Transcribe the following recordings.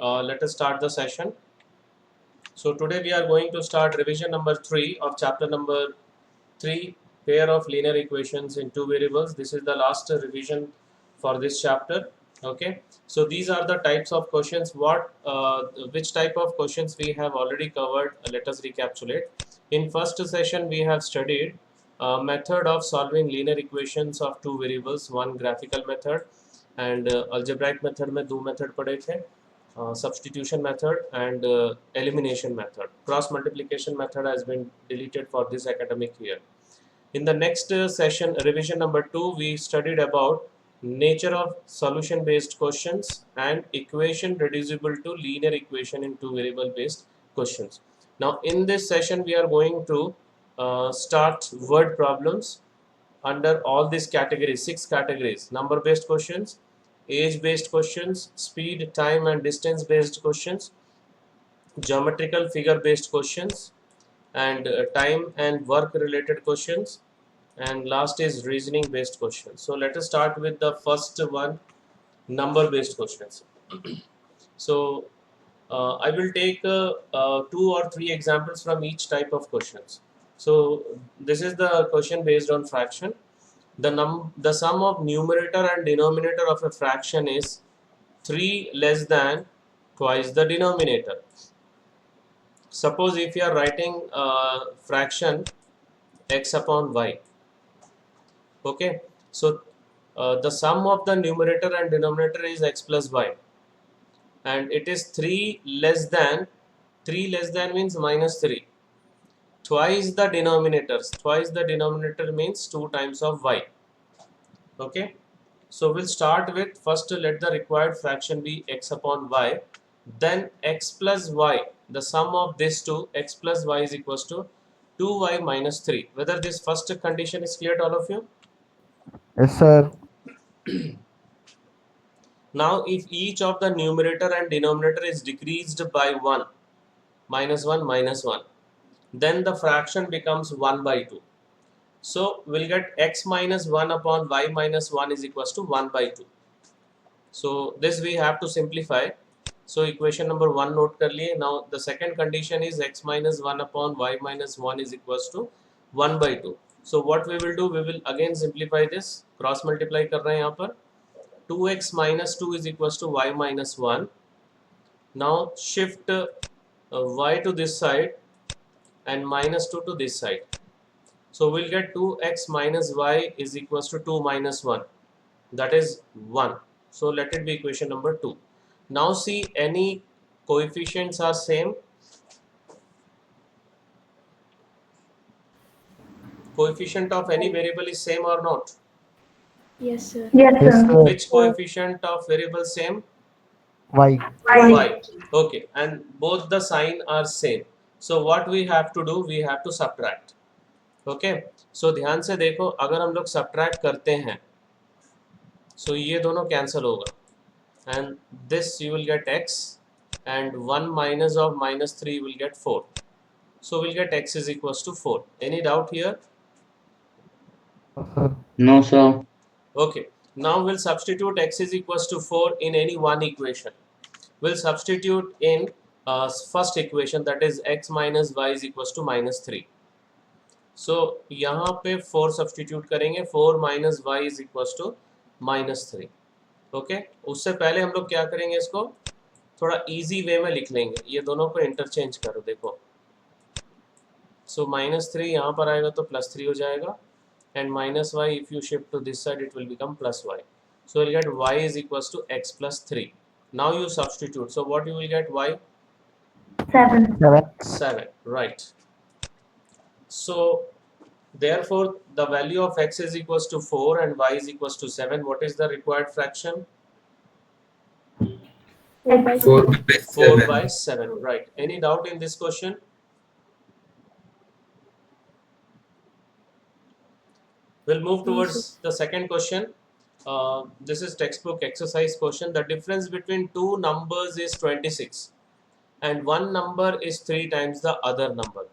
let us start the session. So today we are going to start revision number 3 of chapter number 3, pair of linear equations in two variables. This is the last revision for this chapter. Okay, so these are the types of questions. Which type of questions we have already covered? Let us recapitulate. In first session we have studied method of solving linear equations of two variables, one graphical method and algebraic method में दो method पढ़े थे. Substitution method and elimination method. Cross multiplication method has been deleted for this academic year. In the next session, revision number 2, we studied about nature of solution based questions and equation reducible to linear equation in two variable based questions. Now in this session we are going to start word problems under all these categories, 6 categories: number based questions, age based questions, speed, time and distance based questions, geometrical figure based questions, and time and work related questions, and last is reasoning based questions. So let us start with the first one, number based questions. So I will take 2 or 3 examples from each type of questions. So this is the question based on fraction. The sum of numerator and denominator of a fraction is 3 less than twice the denominator. Suppose if you are writing fraction x upon y, okay, so the sum of the numerator and denominator is x plus y, and it is 3 less than means minus 3, twice the denominator means 2 times of y. Okay, so we'll start with first let the required fraction be x upon y, then x plus y, the sum of these two, x plus y is equals to 2y minus 3. Whether this first condition is clear to all of you? Yes, sir. Now if each of the numerator and denominator is decreased by 1, minus 1, minus 1, then the fraction becomes 1 by 2. So we'll get x minus 1 upon y minus 1 is equals to 1 by 2. So this we have to simplify. So equation number 1 note kar liye. Now the second condition is x minus 1 upon y minus 1 is equals to 1 by 2. So what we will do, we will again simplify this. Cross multiply kar rahe hain yahan par. 2x minus 2 is equals to y minus 1. Now shift y to this side and minus 2 to this side. So we'll get 2x minus y is equals to 2 minus 1. That is 1. So let it be equation number 2. Now see, any coefficients are same. Coefficient of any variable is same or not? Yes, sir. Yes, sir. Which coefficient of variable same? Y. Y. Okay, and both the sign are same. So what we have to do, we have to subtract. Okay, so ध्यान से देखो, अगर हम लोग subtract करते हैं, so ये दोनों cancel होगा, and this you will get x, and 1 minus of minus 3 will get 4. So we'll get x is equals to 4. Any doubt here? No, sir. Okay, now we'll substitute x is equals to 4 in any one equation. We'll substitute in first equation, that is x minus y is equals to minus 3. So यहाँ पे 4 substitute करेंगे, 4 minus y is equals to minus 3. Okay, उससे पहले हम लोग क्या करेंगे, इसको थोड़ा easy way में लिख लेंगे. ये दोनों को interchange करो, देखो. So minus 3 यहाँ पर आएगा तो plus 3 हो जाएगा, and minus y if you shift to this side it will become plus y. So you'll get y is equals to x plus 3. Now you substitute. So what you will get? Y 7, right. So therefore the value of x is equals to 4 and y is equals to 7. What is the required fraction? 4 by 7, right. Any doubt in this question? We'll move towards the second question. This is textbook exercise question. The difference between two numbers is 26 and one number is 3 times the other number.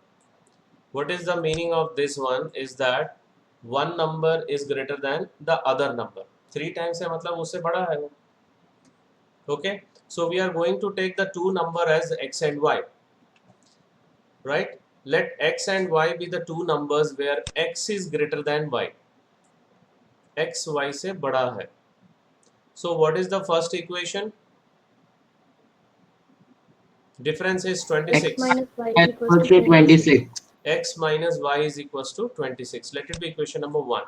What is the meaning of this one? Is that one number is greater than the other number. 3 times से मतलब उससे बड़ा है वो. Okay. So we are going to take the two number as x and y, right? Let x and y be the two numbers where x is greater than y. x y से बड़ा है. So what is the first equation? Difference is X 26. minus y X equals to equals to 26. X minus y is equals to 26. Let it be equation number 1.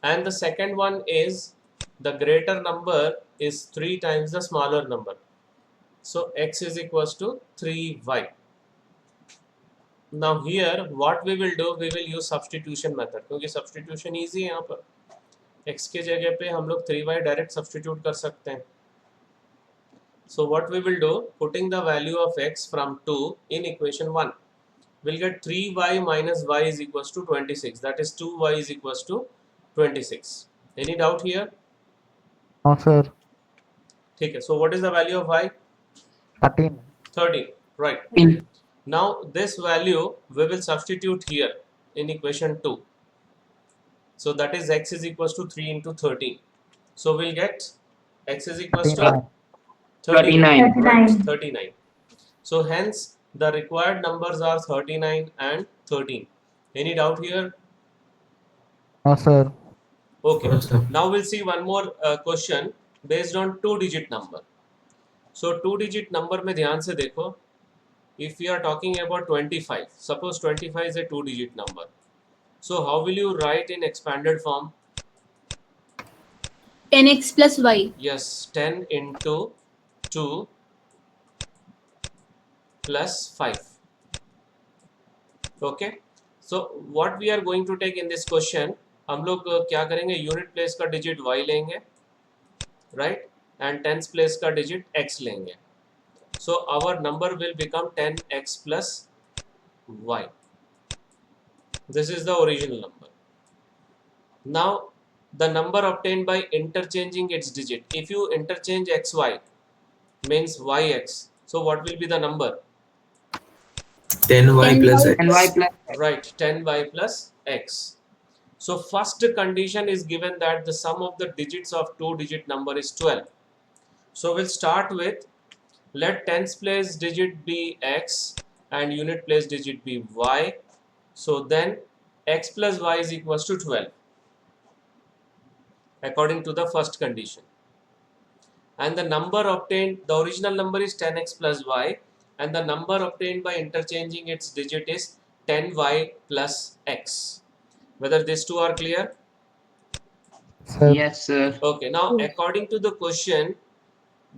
And the second one is the greater number is 3 times the smaller number. So x is equals to 3y. Now here what we will do, we will use substitution method. क्योंकि substitution easy है यहाँ पर. x के जगह पे हम लोग 3y direct substitute कर सकते हैं. So what we will do, putting the value of x from 2 in equation 1, we'll get 3y minus y is equals to 26. That is 2y is equals to 26. Any doubt here? No, sir. ठीक है. So what is the value of y? 13. 13. Right. Now this value we will substitute here in equation 2. So that is x is equals to 3 into 13. So we'll get x is equals to 39. 39. Right, 39. So hence the required numbers are 39 and 13. Any doubt here? No, sir. Okay. Now we'll see one more question based on 2-digit number. So 2-digit number में ध्यान से देखो. If we are talking about 25, suppose 25 is a 2-digit number. So how will you write in expanded form? 10x plus y. Yes, 10 into 2 plus 5. Okay. So what we are going to take in this question, हम लोग क्या करेंगे, unit place का digit y लेंगे, right, and tens place का digit x लेंगे. So our number will become 10x plus y. This is the original number. Now the number obtained by interchanging its digit. If you interchange xy means yx. So what will be the number? 10y plus x. And y plus Right, 10y plus x. So first condition is given that the sum of the digits of 2-digit number is 12. So we'll start with, let tens place digit be x and unit place digit be y. So then x plus y is equals to 12 according to the first condition. And the number obtained, the original number is 10x plus y, and the number obtained by interchanging its digit is 10y plus x. Whether these two are clear? Sir. yes, sir. Okay, now according to the question,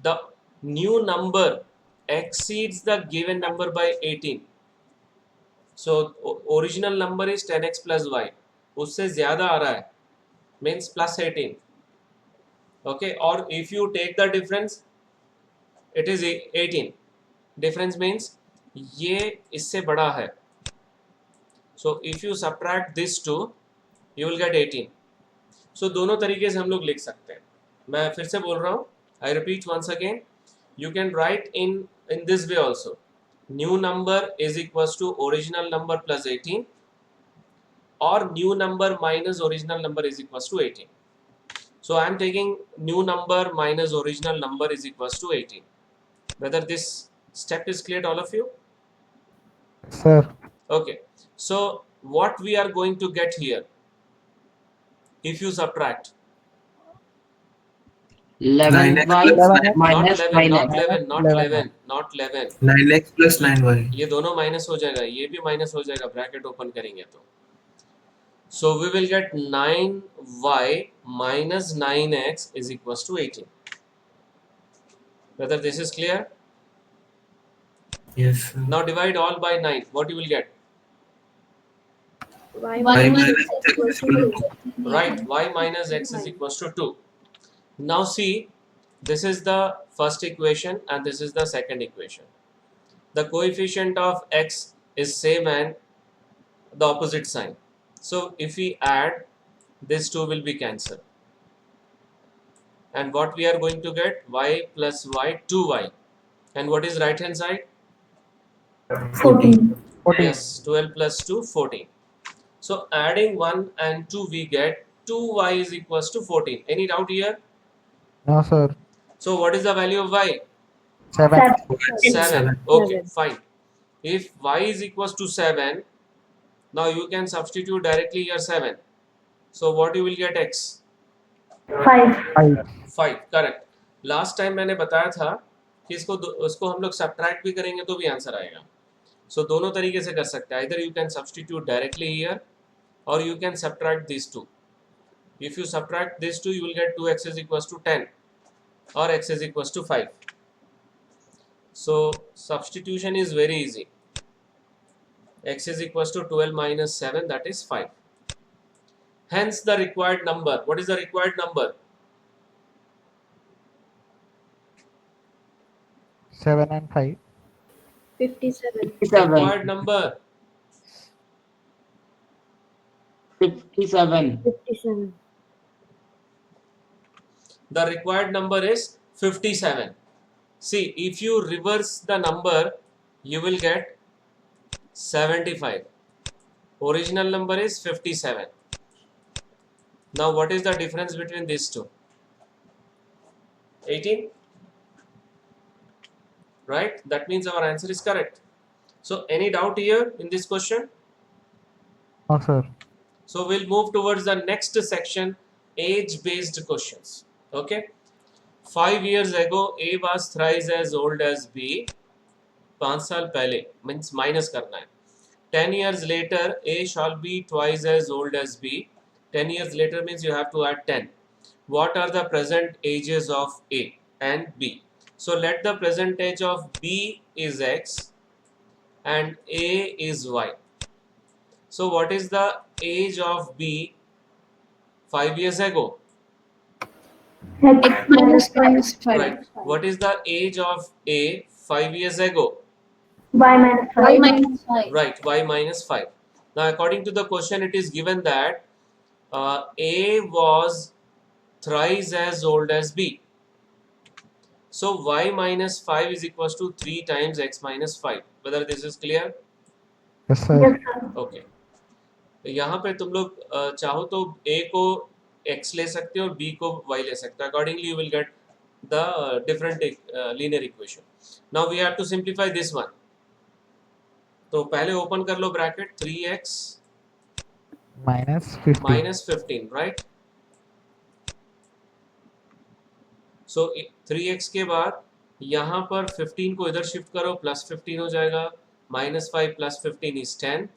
the new number exceeds the given number by 18. So original number is 10x plus y. उससे ज़्यादा आ रहा है, means plus 18. Okay, or if you take the difference, it is 18. Difference means ये इससे बड़ा है. So if you subtract this two, you will get 18. So दोनों तरीके से हम लोग लिख सकते हैं. मैं फिर से बोल रहा हूँ. I repeat once again. You can write in this way also. New number is equals to original number plus 18, or new number minus original number is equals to 18. So I am taking new number minus original number is equals to 18. Whether this step is clear to all of you? Sir. Okay. So what we are going to get here, if you subtract, 11y plus minus not 9x. 11, not 11, not 11. 9x plus 9y. ये दोनों minus हो जाएगा, ये भी minus हो जाएगा, bracket open करेंगे तो. So we will get 9y minus 9x is equals to 18. Whether this is clear? Yes, sir. Now divide all by 9. What you will get? Y Y minus minus x x equals is to equal 2. to Right, y minus x is equals to 2. Now see, this is the first equation and this is the second equation. The coefficient of x is same and the opposite sign. So if we add, these two will be cancelled. And what we are going to get? Y plus y, 2y. And what is right hand side? 14. 14. Yes, 12 plus 2, 14. So adding 1 and 2 we get 2y is equals to 14. Any doubt here? No, sir. So what is the value of y? 7. 7. Okay, fine. If y is equals to 7, now you can substitute directly here 7. So what you will get x? 5. 5. 5, correct. Last time मैंने बताया था कि उसको हम लोग subtract भी करेंगे तो भी आंसर आएगा. सो दोनों तरीके से कर सकते हैं. Either you can substitute directly here or you can subtract these two. If you subtract these two, you will get 2x is equals to 10 or x is equals to 5. So substitution is very easy. X is equals to 12 minus 7, that is 5. Hence the required number. What is the required number? 7 and 5. 57. 57. Required number. 57. 57. The required number is 57. See, if you reverse the number, you will get 75. Original number is 57. Now, what is the difference between these two? 18. Right? That means our answer is correct. So, any doubt here in this question? No, sir. So, we'll move towards the next section, age-based questions. Okay? 5 years ago, A was thrice as old as B. 5 साल पहले means minus करना है. 10 years later, A shall be twice as old as B. 10 years later means you have to add 10. What are the present ages of A and B? So let the present age of B is X and A is Y. So what is the age of B 5 years ago? X minus 5. Right. What is the age of A 5 years ago? Y minus 5. Y minus 5. Right, y minus 5. Now, according to the question, it is given that A was thrice as old as B. So, y minus 5 is equals to 3 times x minus 5. Whether this is clear? Yes, sir. Yes, sir. Okay. तो यहाँ पे तुम लोग चाहो तो A को x ले सकते हो और B को y ले सकते हो. Accordingly, you will get the different linear equation. Now, we have to simplify this one. तो पहले ओपन कर लो bracket 3x Minus 15. minus 15, right? So 3x के बाद यहाँ पर 15 को इधर शिफ्ट करो, प्लस 15 हो जाएगा. minus 5 plus 15 is 10.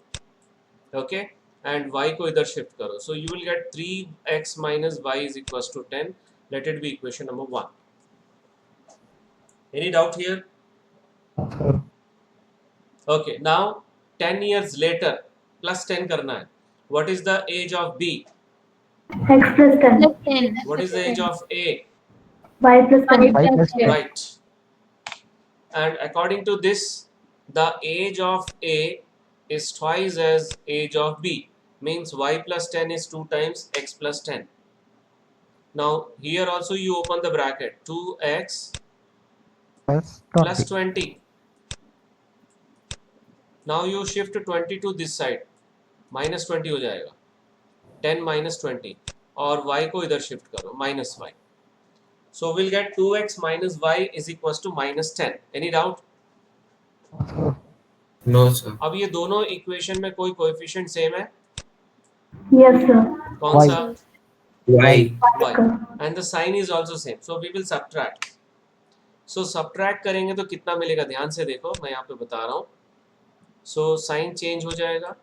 Okay, and y को इधर शिफ्ट करो. So you will get 3x minus y is equals to 10. Let it be equation number 1. Any doubt here? No, sir. Okay, now 10 years later plus 10 करना है. What is the age of B? X plus 10. What is the age of A? Y plus 10. Y plus 10. Right. And according to this, the age of A is twice as age of B. Means y plus 10 is 2 times x plus 10. Now here also you open the bracket 2x Plus plus 20. 20. Now you shift 20 to this side. Minus 20 हो जाएगा. 10 minus 20. और y को इधर shift करो. Minus y. So we'll get 2x minus y is equals to minus 10. Any doubt? No, sir. No, sir. अब ये दोनों equation में कोई कोएफिशिएंट सेम है? Yes, sir. कौन Y. सा? Y. y. And the sign is also same. So we will subtract. So subtract करेंगे तो कितना मिलेगा? ध्यान से देखो, मैं यहाँ पे बता रहा हूँ. So sign change हो जाएगा.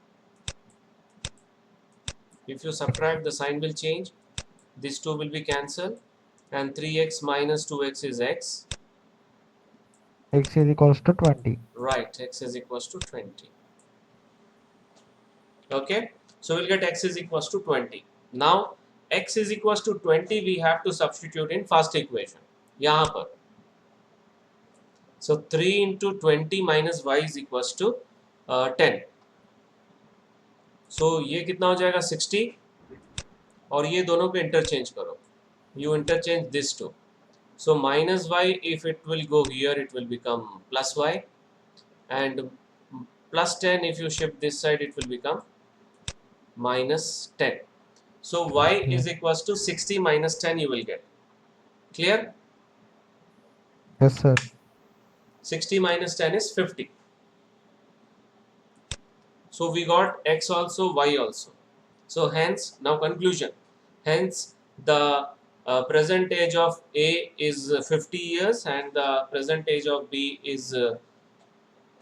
If you subtract, the sign will change. These two will be cancelled. And 3x minus 2x is x. X is equals to 20. Right, x is equals to 20. Okay, so we'll get x is equals to 20. Now x is equals to 20, we have to substitute in first equation. यहाँ पर. So 3 into 20 minus y is equals to 10. So ये कितना हो जाएगा? 60. और ये दोनों को इंटरचेंज करो. You interchange this two. So minus y, if it will go here, it will become plus y. And plus 10, if you shift this side, it will become minus 10. So y is equals to 60 minus 10 you will get. Clear? Yes, sir. 60 minus 10 is 50. So we got x also, y also. So hence, now conclusion. Hence, the present age of A is 50 years and the present age of B is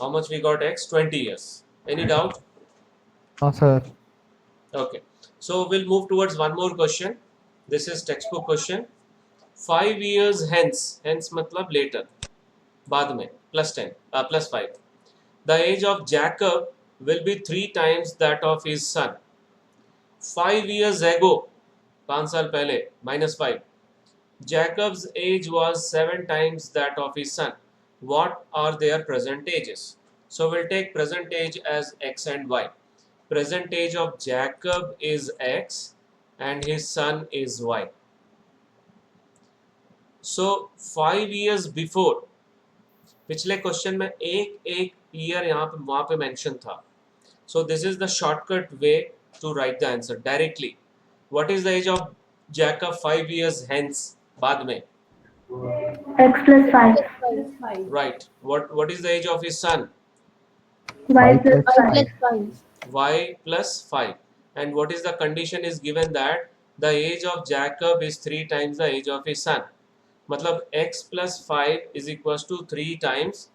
how much we got x? 20 years. Any doubt? No, sir. Okay. So we'll move towards one more question. This is textbook question. 5 years hence matlab later, बाद में, plus 5. The age of Jacob will be 3 times that of his son. 5 years ago, 5 साल पहले, minus 5. Jacob's age was 7 times that of his son. What are their present ages? So we'll take present age as x and y. Present age of Jacob is x and his son is y. So 5 years before, पिछले question में एक year यहाँ पे वहाँ पे mention था. So this is the shortcut way to write the answer directly. What is the age of Jacob 5 years hence? बाद में. X plus 5. Right. What is the age of his son? Y plus 5. Y plus 5. And what is the condition is given that the age of Jacob is 3 times the age of his son. मतलब x plus 5 is equals to 3 times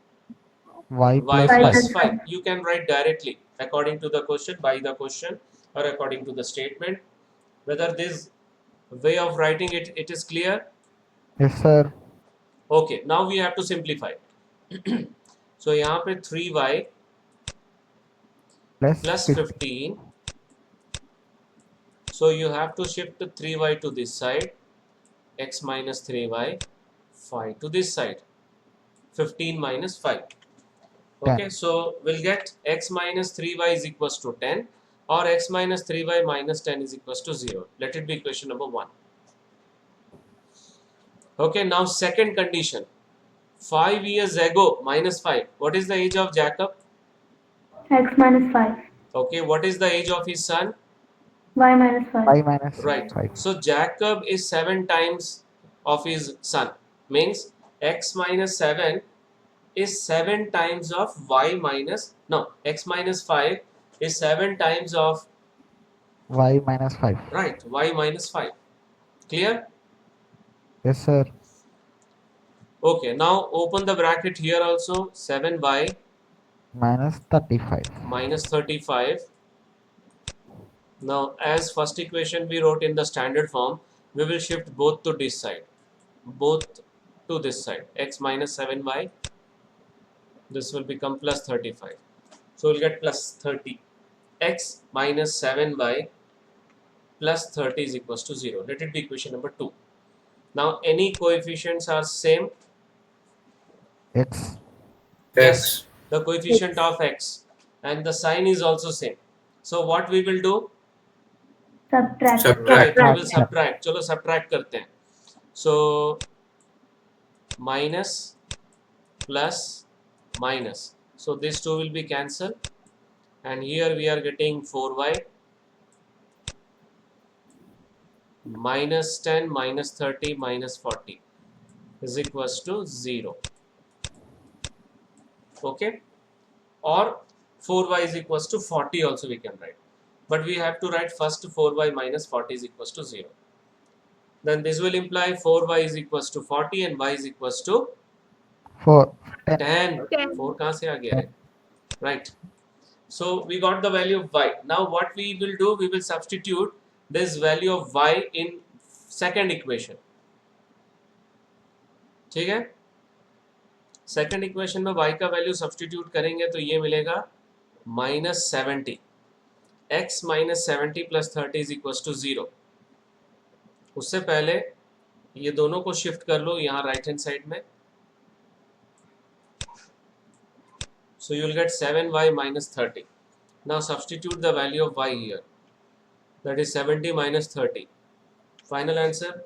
Y y plus plus 5. 5. You can write directly according to the question, by the question, or according to the statement. Whether this way of writing it is clear? Yes, sir. Okay, now we have to simplify. So यहाँ पे 3y plus 15. So you have to shift 3y to this side, x minus 3y, 5 to this side, 15 minus 5. Okay, 10. so we'll get x minus 3y is equals to 10 or x minus 3y minus 10 is equals to 0. Let it be equation number 1. Okay, now second condition. 5 years ago minus 5. What is the age of Jacob? X minus 5. Okay, what is the age of his son? Y minus 5. Y minus Right. 5. So Jacob is 7 times of his son. Means x minus 7 is 7 times of y minus, no, x minus 5 is 7 times of, Y minus 5. right, y minus 5. Clear? Yes, sir. Okay, now open the bracket here also. 7y Minus 35. minus 35. Now, as first equation we wrote in the standard form, we will shift both to this side. Both to this side. X minus 7y. This will become plus 35. So we'll get plus 30. X minus 7y plus 30 is equals to 0. Let it be equation number 2. Now, any coefficients are same? X. Yes, the coefficient of x and the sign is also same. So what we will do? Subtract. Right, we will Subtract. subtract. चलो subtract करते हैं. So minus plus minus. So these two will be cancelled, and here we are getting 4y minus 10 minus 30 minus 40 is equals to 0. Okay, or 4y is equals to 40 also we can write, but we have to write first 4y minus 40 is equals to 0. Then this will imply 4y is equals to 40 and y is equals to 4. 10. 4 कहाँ से आ गया है? Right. So we got the value of y. Now what we will do, we will substitute this value of y in second equation. ठीक है? Second equation में y का value substitute करेंगे तो ये मिलेगा minus 70. x minus 70 plus 30 is equals to 0. उससे पहले ये दोनों को शिफ्ट कर लो यहाँ राइट हैंड साइड में. So you will get 7y minus 30. Now substitute the value of y here. That is 70 minus 30. Final answer?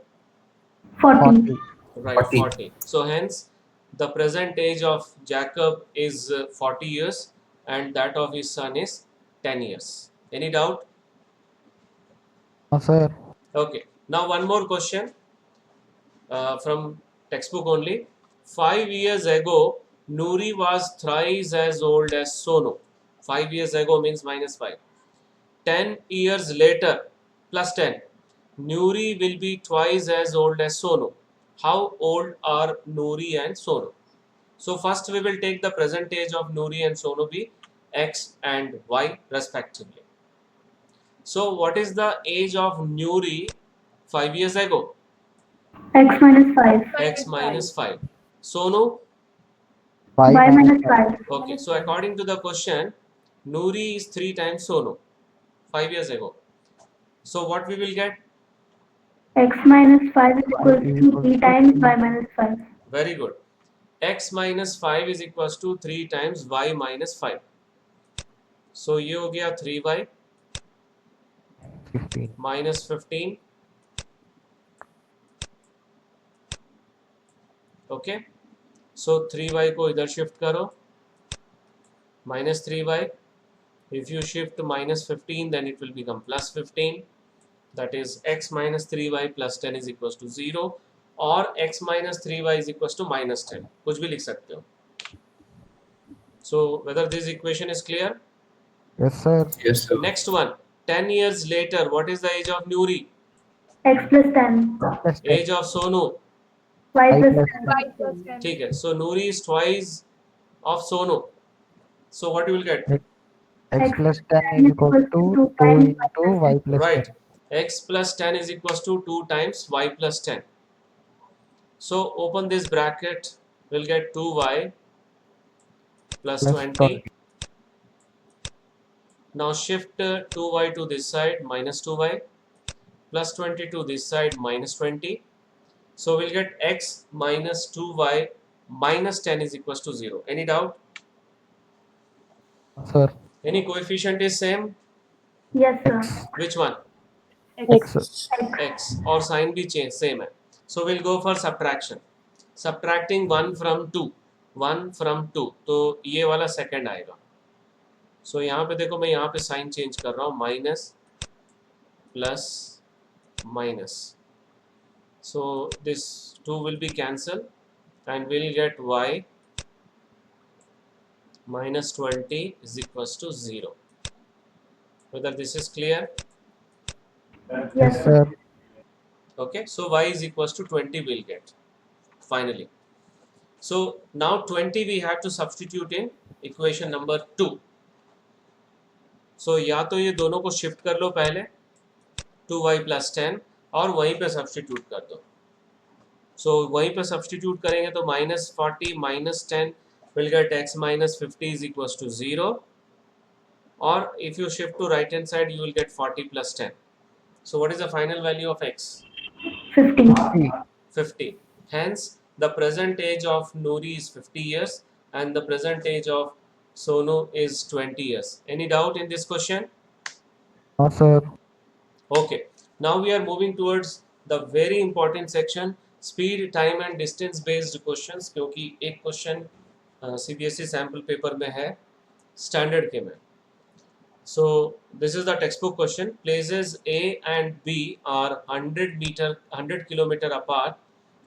40. Right, 40. 40. So hence the present age of Jacob is 40 years and that of his son is 10 years. Any doubt? No, sir. Okay. Now one more question from textbook only. 5 years ago, Nuri was thrice as old as Sonu. 5 years ago means minus 5. 10 years later plus 10. Nuri will be twice as old as Sonu. How old are Nuri and Sonu? So first we will take the present age of Nuri and Sonu be X and Y respectively. So what is the age of Nuri 5 years ago? X minus 5. X minus 5. Sonu? Y Y minus minus 5. 5. Okay, so according to the question, Nuri is 3 times Sonu 5 years ago. So what we will get? X minus 5 is Y equal is to equal 3 to times 3. Y minus 5. Very good. X minus 5 is equals to 3 times Y minus 5. So ये हो गया 3y 15. minus 15. Okay. So 3y को इधर shift करो minus 3y. If you shift to minus 15 then it will become plus 15. That is x minus 3y plus 10 is equals to 0 or x minus 3y is equals to minus 10. कुछ भी लिख सकते हो. So whether this equation is clear? Yes, sir. Yes, sir. Next one. 10 years later, what is the age of Nuri? X plus 10. Plus 10. Age of Sonu? Y Y plus plus 10. 10. ठीक है. So Nuri is twice of Sonu. So what you will get? X plus 10 is is equal to 2 times into Y plus Right. 10. X plus 10 is equals to 2 times Y plus 10. So open this bracket. We'll get 2Y plus Plus 20. 20. Now shift 2y to this side minus 2y plus 20 to this side minus 20. So we'll get x minus 2y minus 10 is equals to 0. Any doubt? Sir. Any coefficient is same? Yes, sir. X. Which one? X. X. और sign भी change same है. So we'll go for subtraction. Subtracting 1 from 2. 1 from 2. तो ये वाला second आएगा. So यहाँ पे देखो मैं यहाँ पे sign change कर रहा हूँ minus plus minus. So this 2 will be cancelled and we'll get y minus 20 is equals to 0. Whether this is clear? Yes, sir. Okay, so y is equals to 20 we'll get finally. So now 20 we have to substitute in equation number 2. So या तो ये दोनों को shift कर लो पहले 2y plus 10 और वहीं पे substitute कर दो. So वहीं पे substitute करेंगे तो minus 40 minus 10 will get x minus 50 is equals to 0. Or if you shift to right hand side you will get 40 plus 10. So what is the final value of x? 50. 50. Hence the present age of Nuri is 50 years and the present age of Sonu is 20 years. Any doubt in this question? No, sir. Okay. Now we are moving towards the very important section, speed, time and distance based questions. क्योंकि एक question CBSE sample paper में है standard के में. So this is the textbook question. Places A and B are 100 kilometer apart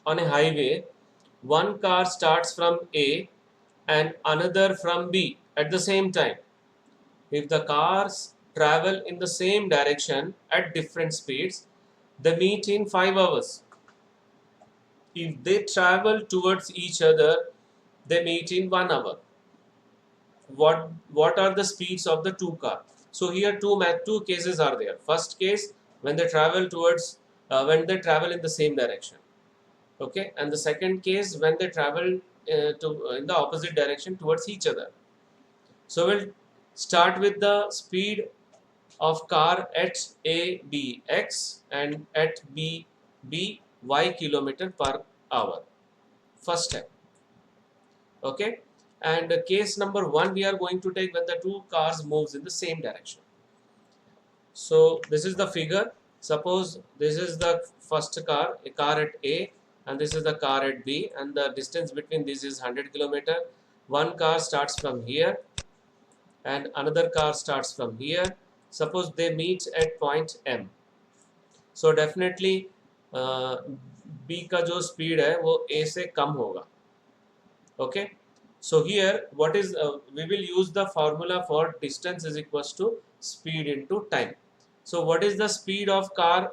on a highway. One car starts from A and another from B at the same time. If the cars travel in the same direction at different speeds, they meet in 5 hours. If they travel towards each other, they meet in 1 hour. What are the speeds of the two cars? So here two cases are there. First case, when they travel in the same direction. Okay, and the second case when they travel in the opposite direction towards each other. So we'll start with the speed of car at A B x and at B B y kilometer per hour. First step. Okay, and case number 1 we are going to take when the two cars moves in the same direction. So this is the figure. Suppose this is the first car, a car at A, and this is the car at B, and the distance between these is 100 kilometer. One car starts from here and another car starts from here. Suppose they meet at point M. So definitely B का जो speed है वो A से कम होगा. Okay, So here what is we will use the formula for distance is equals to speed into time. So what is the speed of car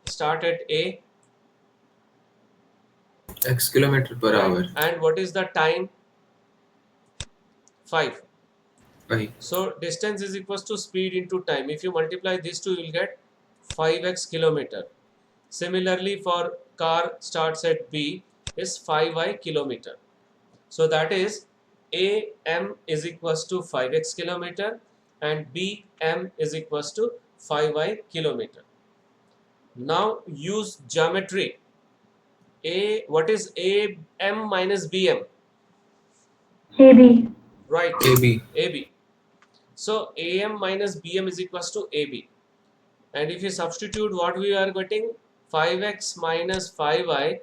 start at A, X kilometer per right? hour. And what is the time? 5. Y. So distance is equals to speed into time. If you multiply these two, you will get 5x kilometer. Similarly, for car starts at B is 5y kilometer. So that is AM is equals to 5x kilometer and BM is equals to 5y kilometer. Now use geometry. What is AM minus BM? AB. Right. AB. AB. So AM minus BM is equals to AB. And if you substitute what we are getting, 5x minus 5y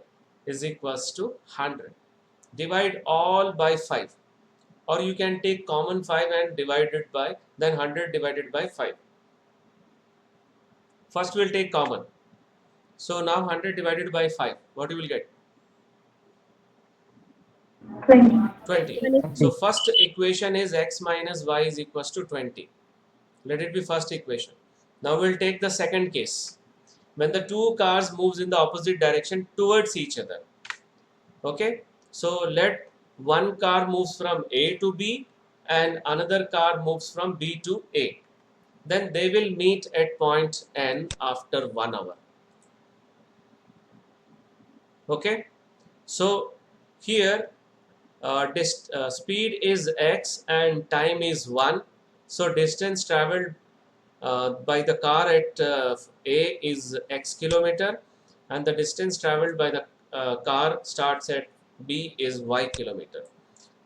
is equals to 100. Divide all by 5. Or you can take common 5 and divide it by, then 100 divided by 5. First we'll take common. So now 100 divided by 5. What you will get? 20. 20. So first equation is x minus y is equals to 20. Let it be first equation. Now we'll take the second case. When the two cars moves in the opposite direction towards each other. Okay. So let one car moves from A to B and another car moves from B to A. Then they will meet at point N after 1 hour. Okay. So here speed is x and time is 1. So distance traveled by the car at A is x kilometer and the distance traveled by the car starts at B is y kilometer.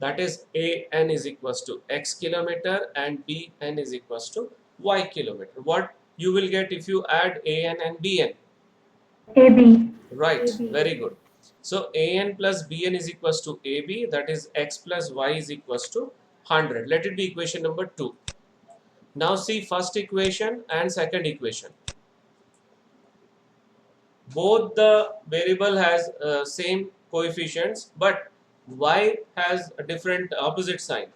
That is AN is equals to x kilometer and BN is equals to y kilometer. What you will get if you add AN and BN? AB. Right, very good. So AN plus BN is equals to AB, that is x plus y is equals to 100. Let it be equation number 2. Now see first equation and second equation. Both the variable has same coefficients, but y has a different opposite sign.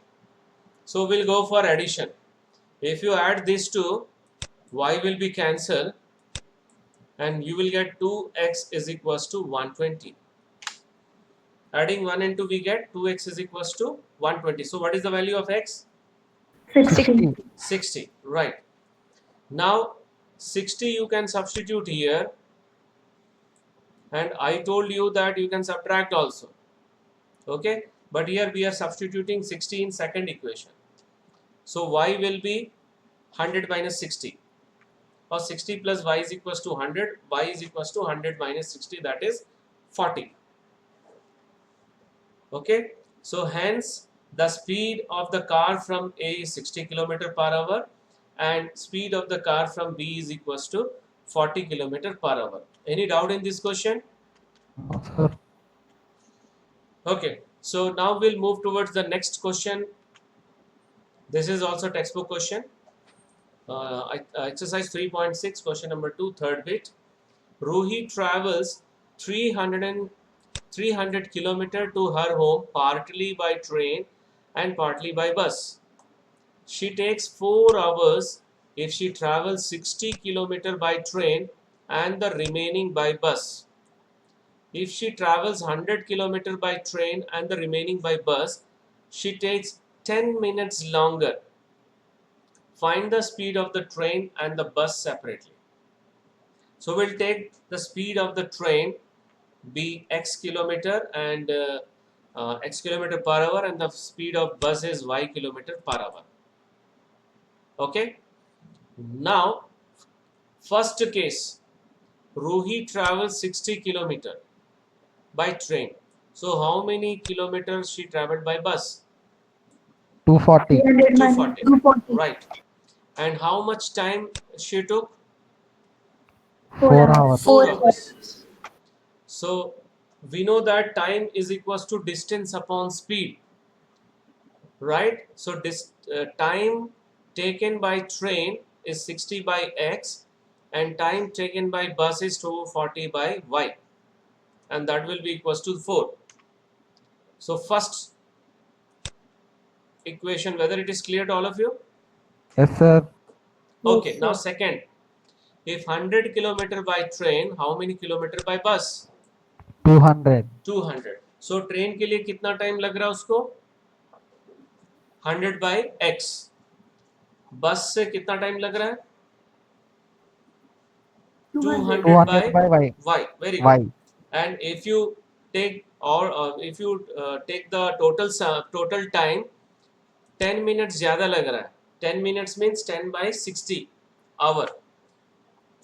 So we'll go for addition. If you add these two, y will be cancelled and you will get 2x is equals to 120. Adding 1 and 2 we get 2x is equals to 120. So what is the value of x? 60. 60. Right. Now 60 you can substitute here and I told you that you can subtract also. Okay. But here we are substituting 60 in second equation. So y will be 100 minus 60. Or 60 plus y is equals to 100. Y is equals to 100 minus 60, that is 40. Okay. So hence the speed of the car from A is 60 km per hour and speed of the car from B is equals to 40 km per hour. Any doubt in this question? No, sir. Okay. So now we'll move towards the next question. This is also textbook question. Exercise 3.6, question number 2, third bit. Ruhi travels 300 kilometer to her home partly by train and partly by bus. She takes 4 hours if she travels 60 kilometer by train and the remaining by bus. If she travels 100 kilometer by train and the remaining by bus, she takes 10 minutes longer. Find the speed of the train and the bus separately. So we'll take the speed of the train be x kilometer and x kilometer per hour and the speed of bus is y kilometer per hour. Okay. Now first case, Ruhi travels 60 kilometer by train. So how many kilometers she traveled by bus? 240. 300 minus 240. 240. Right. And how much time she took? 4 4 hours. hours. 4 hours. So we know that time is equals to distance upon speed. Right. So this time taken by train is 60 by x and time taken by bus is 240 by y and that will be equals to 4. So first equation, whether it is clear to all of you? Yes, sir. Okay, now second, if 100 kilometer by train, how many kilometer by bus? 200. 200. So train के लिए कितना time लग रहा है उसको? 100 by x. बस से कितना टाइम लग रहा है? 200 by 200 by Y. y. Very good. Y. And if you take if you take the total time, 10 minutes ज़्यादा लग रहा है. 10 minutes means 10 by 60 hour.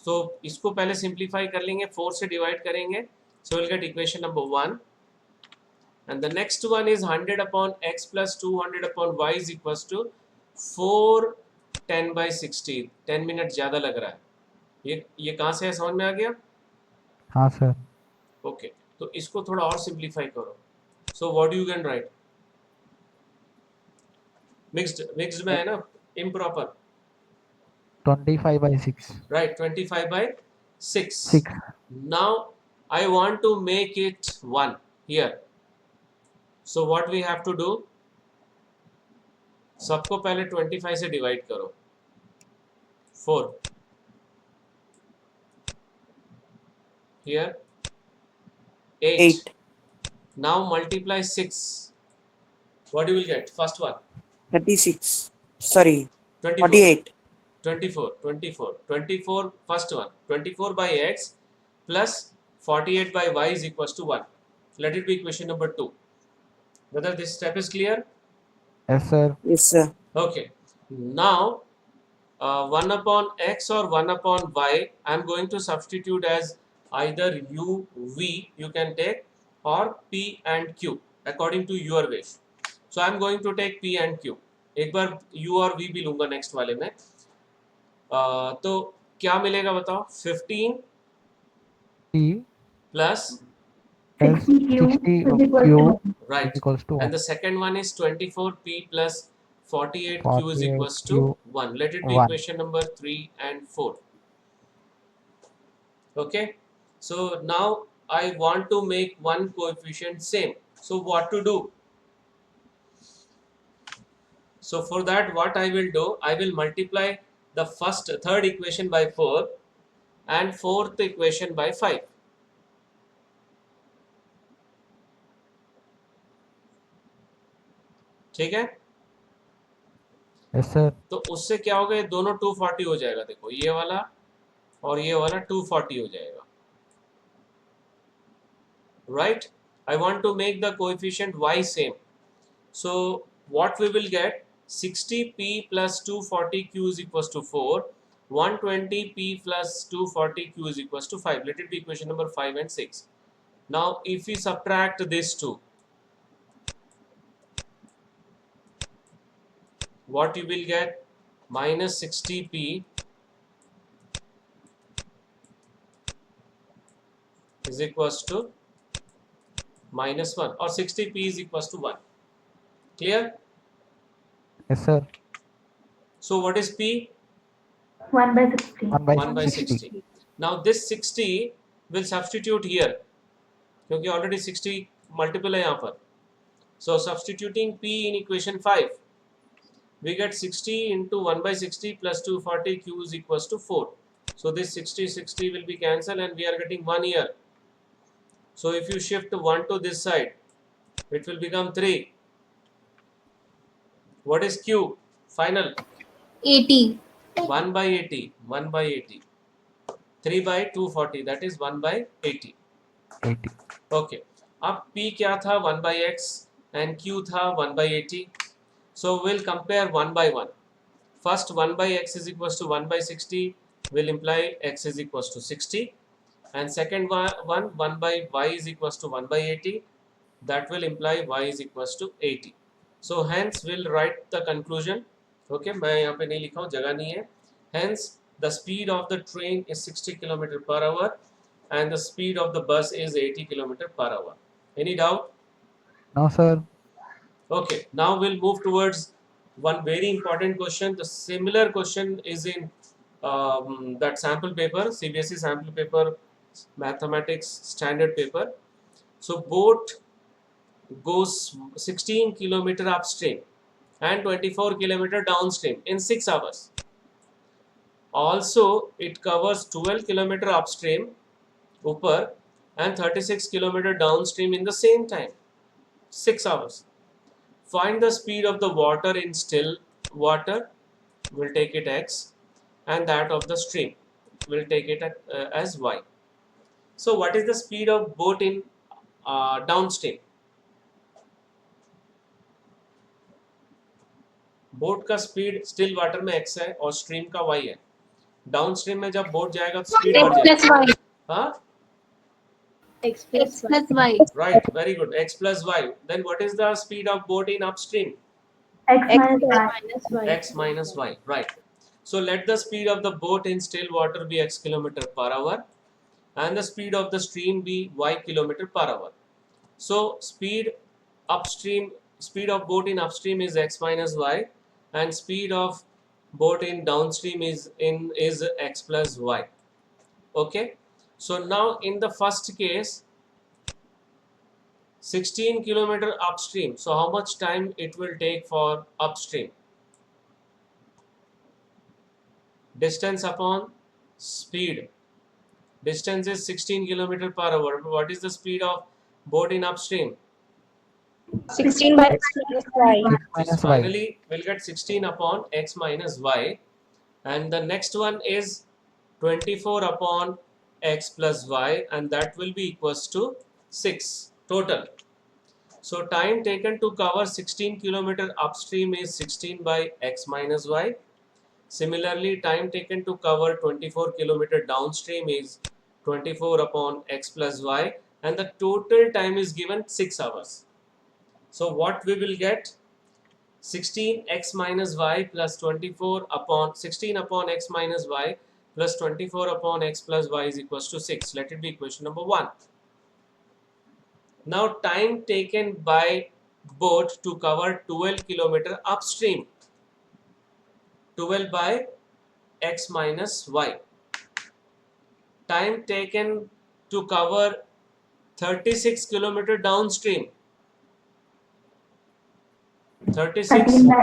So इसको पहले simplify कर लेंगे, 4 से divide करेंगे. So we'll get equation number 1. And the next one is 100 upon x plus 200 upon y is equals to 4 10 by 60. 10 minutes ज़्यादा लग रहा है. ये कहाँ से है, समझ में आ गया? हाँ सर. ओके, तो इसको थोड़ा और सिंप्लीफाई करो. So what you can write? Mixed में है ना, improper. 25 by 6. Right, 25 by 6. 6. Now I want to make it 1 here. So what we have to do? सबको पहले 25 से डिवाइड करो. 4 here, 8. Now multiply 6. What you will get? First one. 36. Sorry. 24. 48. 24. First one. 24 by x plus 48 by y is equals to 1. Let it be equation number 2. Whether this step is clear? Yes, sir. Yes, sir. Okay. Now 1 upon x or 1 upon y, I am going to substitute as either u, v you can take, or p and q according to your wish. So I am going to take p and q. एक बार u और v भी लूंगा next वाले में. तो क्या मिलेगा बताओ? 15 P plus 60Q is equal to 1. right, equals to 1. and the second one is 24p plus 48q is equals to 1. Let it be 1. equation number 3 and 4. Okay, so now I want to make one coefficient same. So what to do? So for that, what I will do, I will multiply the third equation by 4 and fourth equation by 5. ठीक है? Yes, sir. तो उससे क्या होगा? ये दोनों 240 हो जाएगा. देखो ये वाला और ये वाला 240 हो जाएगा. Right? I want to make the coefficient y same. So what we will get? 60p plus 240q is equals to 4. 120p plus 240q is equals to 5. Let it be equation number 5 and 6. Now if we subtract these two, what you will get? Minus 60p is equals to minus 1, or 60p is equals to 1. Clear? Yes, sir. So what is p? 1 by 60. 1 by 1 by 60. 60. Now this 60 will substitute here, क्योंकि already 60 multiple है यहाँ पर. So substituting p in equation 5, we get 60 into 1 by 60 plus 240 q is equals to 4. So this 60 will be cancelled and we are getting 1 here. So if you shift 1 to this side, it will become 3. What is q? Final. 80. 1 by 80. 1 by 80. 3 by 240, that is 1 by 80. 80. Okay. अब p क्या था? 1 by x and q था 1 by 80. So we'll compare 1 by 1. First 1 by x is equals to 1 by 60 will imply x is equals to 60. And second one 1 by y is equals to 1 by 80. That will imply y is equals to 80. So hence we'll write the conclusion. Okay, मैं यहाँ पे नहीं लिखा हूँ, जगह नहीं है. Hence the speed of the train is 60 km per hour and the speed of the bus is 80 km per hour. Any doubt? No, sir. Okay, now we'll move towards one very important question. The similar question is in that sample paper, CBSE sample paper, mathematics standard paper. So boat goes 16 km upstream. and 24 kilometer downstream in 6 hours. Also it covers 12 kilometer upstream upper and 36 kilometer downstream in the same time, 6 hours. Find the speed of the water in still water, we'll take it x, and that of the stream, we'll take it as y. So what is the speed of boat in downstream? Boat का speed still water में x है और stream का y है. Downstream में जब boat जाएगा तो स्पीड बढ़ जाएगी. हाँ, X plus y. right, very good, x plus y. Then what is the speed of boat in upstream? X minus y. Minus y. X minus y, right. So let the speed of the boat in still water be x kilometer per hour and the speed of the stream be y kilometer per hour. So speed of boat in upstream is x minus y and speed of boat in downstream is x plus y. Okay, so now in the first case 16 kilometer upstream, so how much time it will take for upstream? Distance upon speed. Distance is 16 kilometer per hour. What is the speed of boat in upstream? 16 by x minus y. minus y. Finally we'll get 16 upon x minus y, and the next one is 24 upon x plus y, and that will be equals to 6 total. So time taken to cover 16 kilometer upstream is 16 by x minus y. Similarly, time taken to cover 24 kilometer downstream is 24 upon x plus y, and the total time is given 6 hours. So what we will get? 16 x minus y plus 24 upon 16 upon x minus y plus 24 upon x plus y is equals to 6. Let it be equation number 1. Now time taken by boat to cover 12 kilometer upstream, 12 by x minus y. Time taken to cover 36 kilometer downstream, 36 by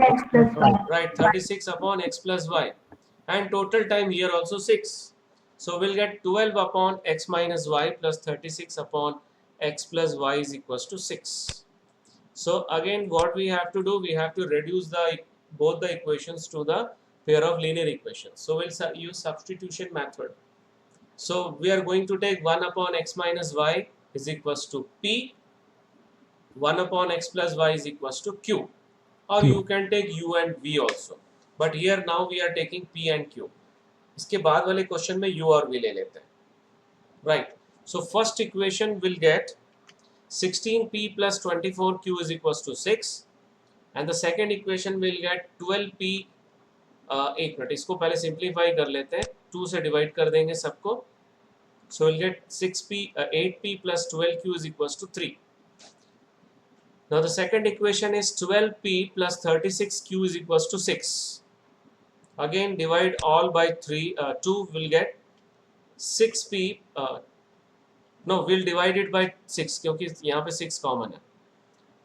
x plus y. right, 36 upon x plus y, and total time here also 6. So we'll get 12 upon x minus y plus 36 upon x plus y is equals to 6. So again what we have to do, we have to reduce both the equations to the pair of linear equations. So we'll use substitution method. So we are going to take 1 upon x minus y is equals to p, 1 upon x plus y is equals to q, or Q. you can take u and v also, but here now we are taking p and q. इसके बाद वाले question में u और v ले लेते हैं, right? So first equation will get 16p plus 24q is equals to 6, and the second equation will get 12p. एक minute, इसको पहले सिंप्लीफाई कर लेते हैं, 2 से डिवाइड कर देंगे सबको. So we'll get 8p plus 12q is equals to 3. Now the second equation is 12p plus 36q is equals to 6. Again divide all by 3. 2 will get 6p. No, we'll divide it by 6 क्योंकि यहाँ पे 6 common है.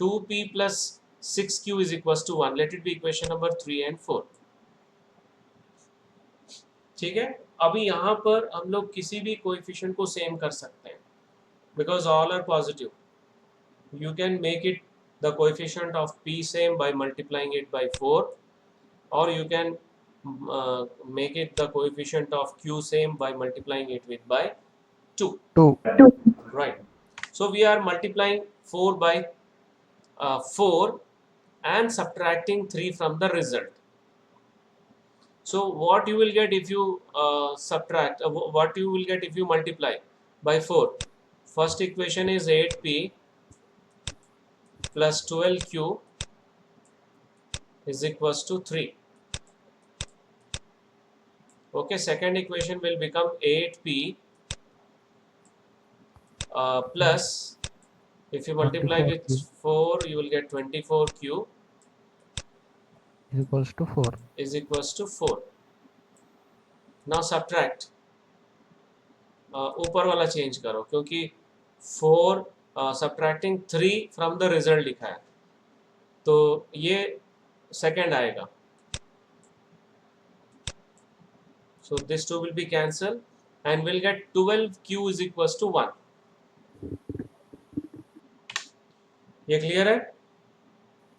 2p plus 6q is equals to 1. Let it be equation number 3 and 4. ठीक है. अभी यहाँ पर हम लोग किसी भी कोएफिशिएंट को सेम कर सकते हैं because all are positive. You can make it the coefficient of p same by multiplying it by 4, or you can make it the coefficient of q same by multiplying it with by 2. 2. Right. So we are multiplying 4 by 4 and subtracting 3 from the result. So what you will get if you subtract, what you will get if you multiply by 4? First equation is 8p plus 12q is equals to 3. Okay, second equation will become 8p plus, if you multiply with 4 you will get 24q is equals to 4. is equals to 4. Now subtract. ऊपर वाला change करो क्योंकि 4 subtracting 3 from the result लिखा है. तो ये second आएगा. So this 2 will be cancelled and we'll get 12q is equals to 1. ये clear है?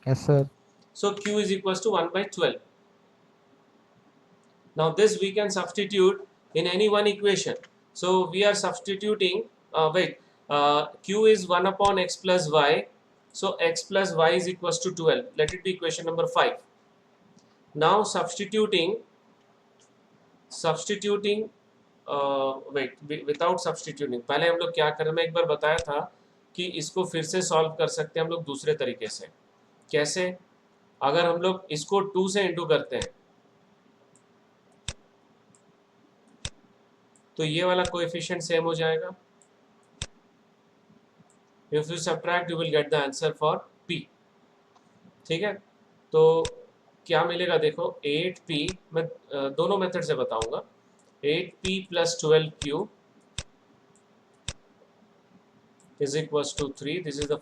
Yes, sir. So q is equals to 1 by 12. Now this we can substitute in any one equation. So we are substituting, q is 1 upon x plus y. So x plus y is equals to 12. Let it be equation number 5. Now substituting without substituting, पहले हम लोग क्या कर रहे हैं, मैं एक बार बताया था कि इसको फिर से सॉल्व कर सकते हैं हम लोग दूसरे तरीके से. कैसे? अगर हम लोग इसको 2 से इंटू करते हैं तो ये वाला कोएफिशिएंट सेम हो जाएगा. If you subtract you will get the answer for p. ठीक है, तो क्या मिलेगा देखो, 8p, मैं दोनों मेथड से बताऊंगा. 8p plus 12q is equals to 3. This is the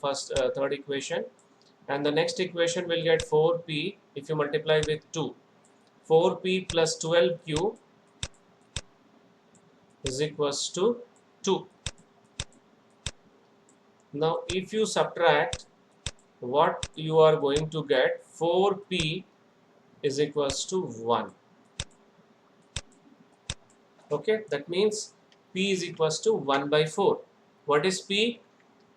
third equation, and the next equation will get 4p if you multiply with 2. 4p plus 12q is equals to 2. Now if you subtract, what you are going to get, 4p is equals to 1. Okay, that means p is equals to 1 by 4. What is p?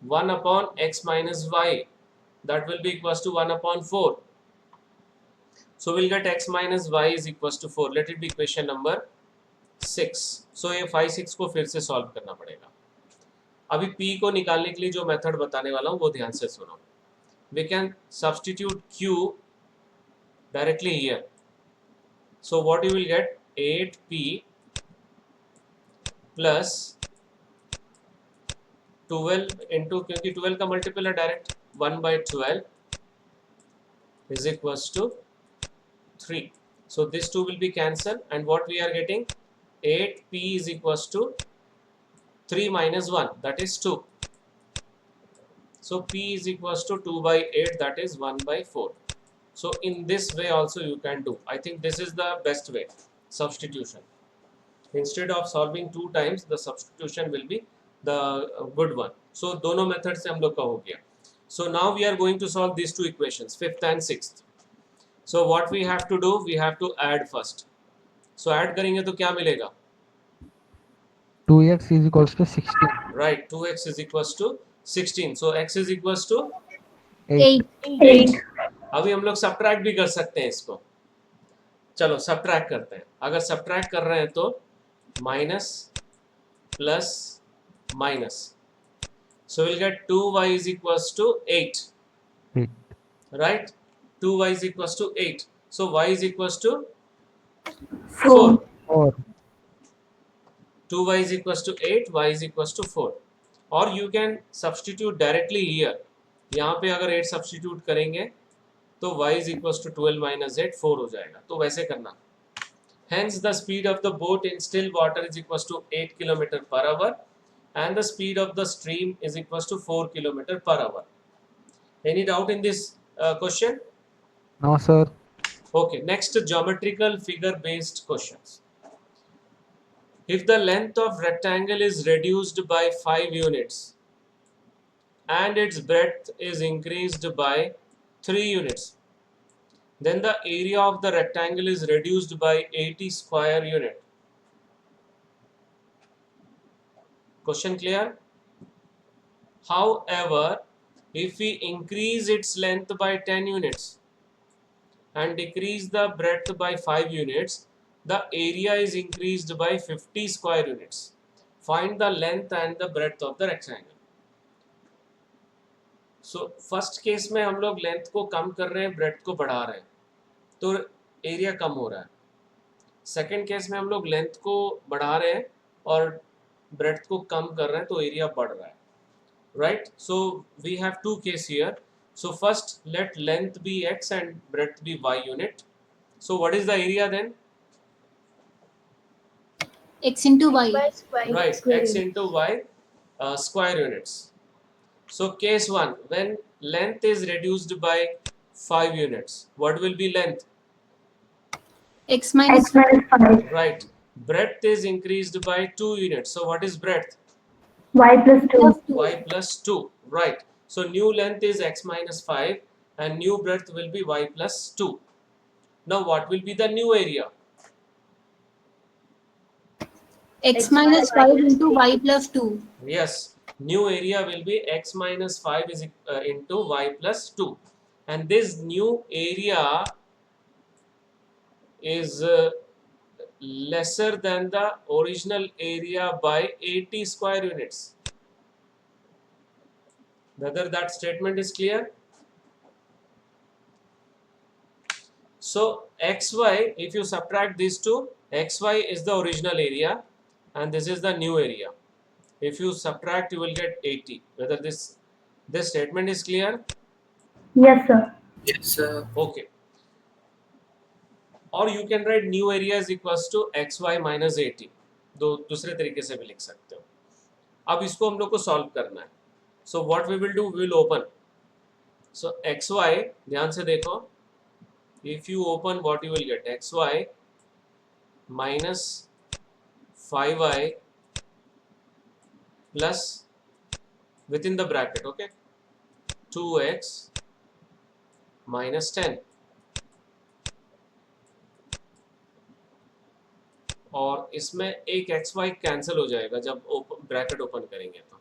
1 upon x minus y. That will be equals to 1 upon 4. So we'll get x minus y is equals to 4. Let it be equation number 6. So ये 5, 6 को फिर से solve करना पड़ेगा. अभी p को निकालने के लिए जो मेथड बताने वाला हूँ वो ध्यान से सुनो. We can substitute q directly here. So what you will get, 8p plus 12 into, क्योंकि 12 का मल्टीपल है direct, 1 by 12 is equals to 3. So this 2 will be cancelled and what we are getting, 8p is equals to 3 minus 1, that is 2. So p is equals to 2 by 8, that is 1 by 4. So in this way also you can do. I think this is the best way, substitution. Instead of solving 2 times, the substitution will be the good one. So दोनों method से हम लोग का हो गया. So now we are going to solve these two equations, 5th and 6th. So what we have to do, we have to add first. So add करेंगे तो क्या मिलेगा? 2x is equals to 16. Right, 2x is equals to 16. So x is equals to 8. 8. अभी हम लोग subtract भी कर सकते हैं इसको. चलो सब्ट्रैक्ट करते हैं. अगर सब्ट्रैक्ट कर रहे हैं तो minus plus minus. So we'll get 2y is equals to 8. 8. Right? 2y is equals to 8. So y is equals to 4. 4. 2y is equals to 8, y is equals to 4. Or you can substitute directly here. यहाँ पे अगर 8 substitute करेंगे तो y is equals to 12 minus 8, 4 हो जाएगा. तो वैसे करना. Hence the speed of the boat in still water is equals to 8 km per hour and the speed of the stream is equals to 4 km per hour. Any doubt in this question? No, sir. Okay, next geometrical figure based questions. If the length of rectangle is reduced by 5 units and its breadth is increased by 3 units, then the area of the rectangle is reduced by 80 square unit. Question clear? However, if we increase its length by 10 units and decrease the breadth by 5 units, the area is increased by 50 square units. Find the length and the breadth of the rectangle. So first case में हम लोग length को कम कर रहे हैं, breadth को बढ़ा रहे हैं, तो एरिया कम हो रहा है. सेकेंड केस में हम लोग लेंथ को बढ़ा रहे हैं और ब्रेड्थ को कम कर रहे हैं, तो एरिया बढ़ रहा है. Right? So we have two case here. So first let length be x and breadth be y unit. So what is the area then? X into Y. Right, x into y square units. So case 1, when length is reduced by 5 units. What will be length? X minus X minus 5. Right. Breadth is increased by 2 units. So what is breadth? Y plus 2. Y plus 2. Right. So new length is x minus 5 and new breadth will be y plus 2. Now what will be the new area? X minus 5 into Y plus 2. Yes. New area will be x minus 5 is into y plus 2. And this new area is lesser than the original area by 80 square units. Whether that statement is clear? So xy, if you subtract these two, xy is the original area and this is the new area. If you subtract, you will get 80. Whether this statement is clear? Yes, sir. Yes, sir. Okay. और you can write new area is equals to x y minus 80. दूसरे तरीके से भी लिख सकते हो. अब इसको हम लोग को सॉल्व करना है. So what we will do, we will open. So x y ध्यान से देखो. If you open what you will get, x y minus 5y plus with in the bracket, okay, 2x minus 10. और इसमें एक x Y cancel हो जाएगा जब bracket open करेंगे तो.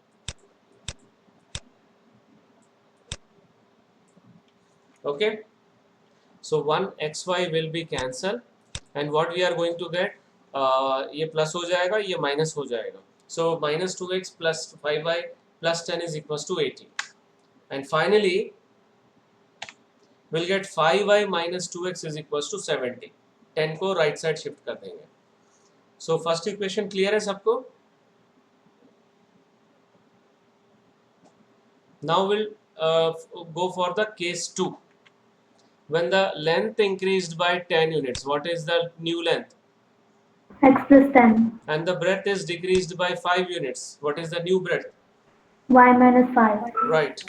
Okay, so 1xy will be cancel and what we are going to get, ये plus हो जाएगा, ये माइनस हो जाएगा. So minus 2x plus 5y plus 10 is equal to 80. And finally will get 5y minus 2x is equal to 70. 10 को right side shift कर देंगे. So first equation clear है सबको? Now we'll go for the case 2. When the length increased by 10 units, what is the new length? X plus 10. And the breadth is decreased by 5 units. What is the new breadth? Y minus 5. Right.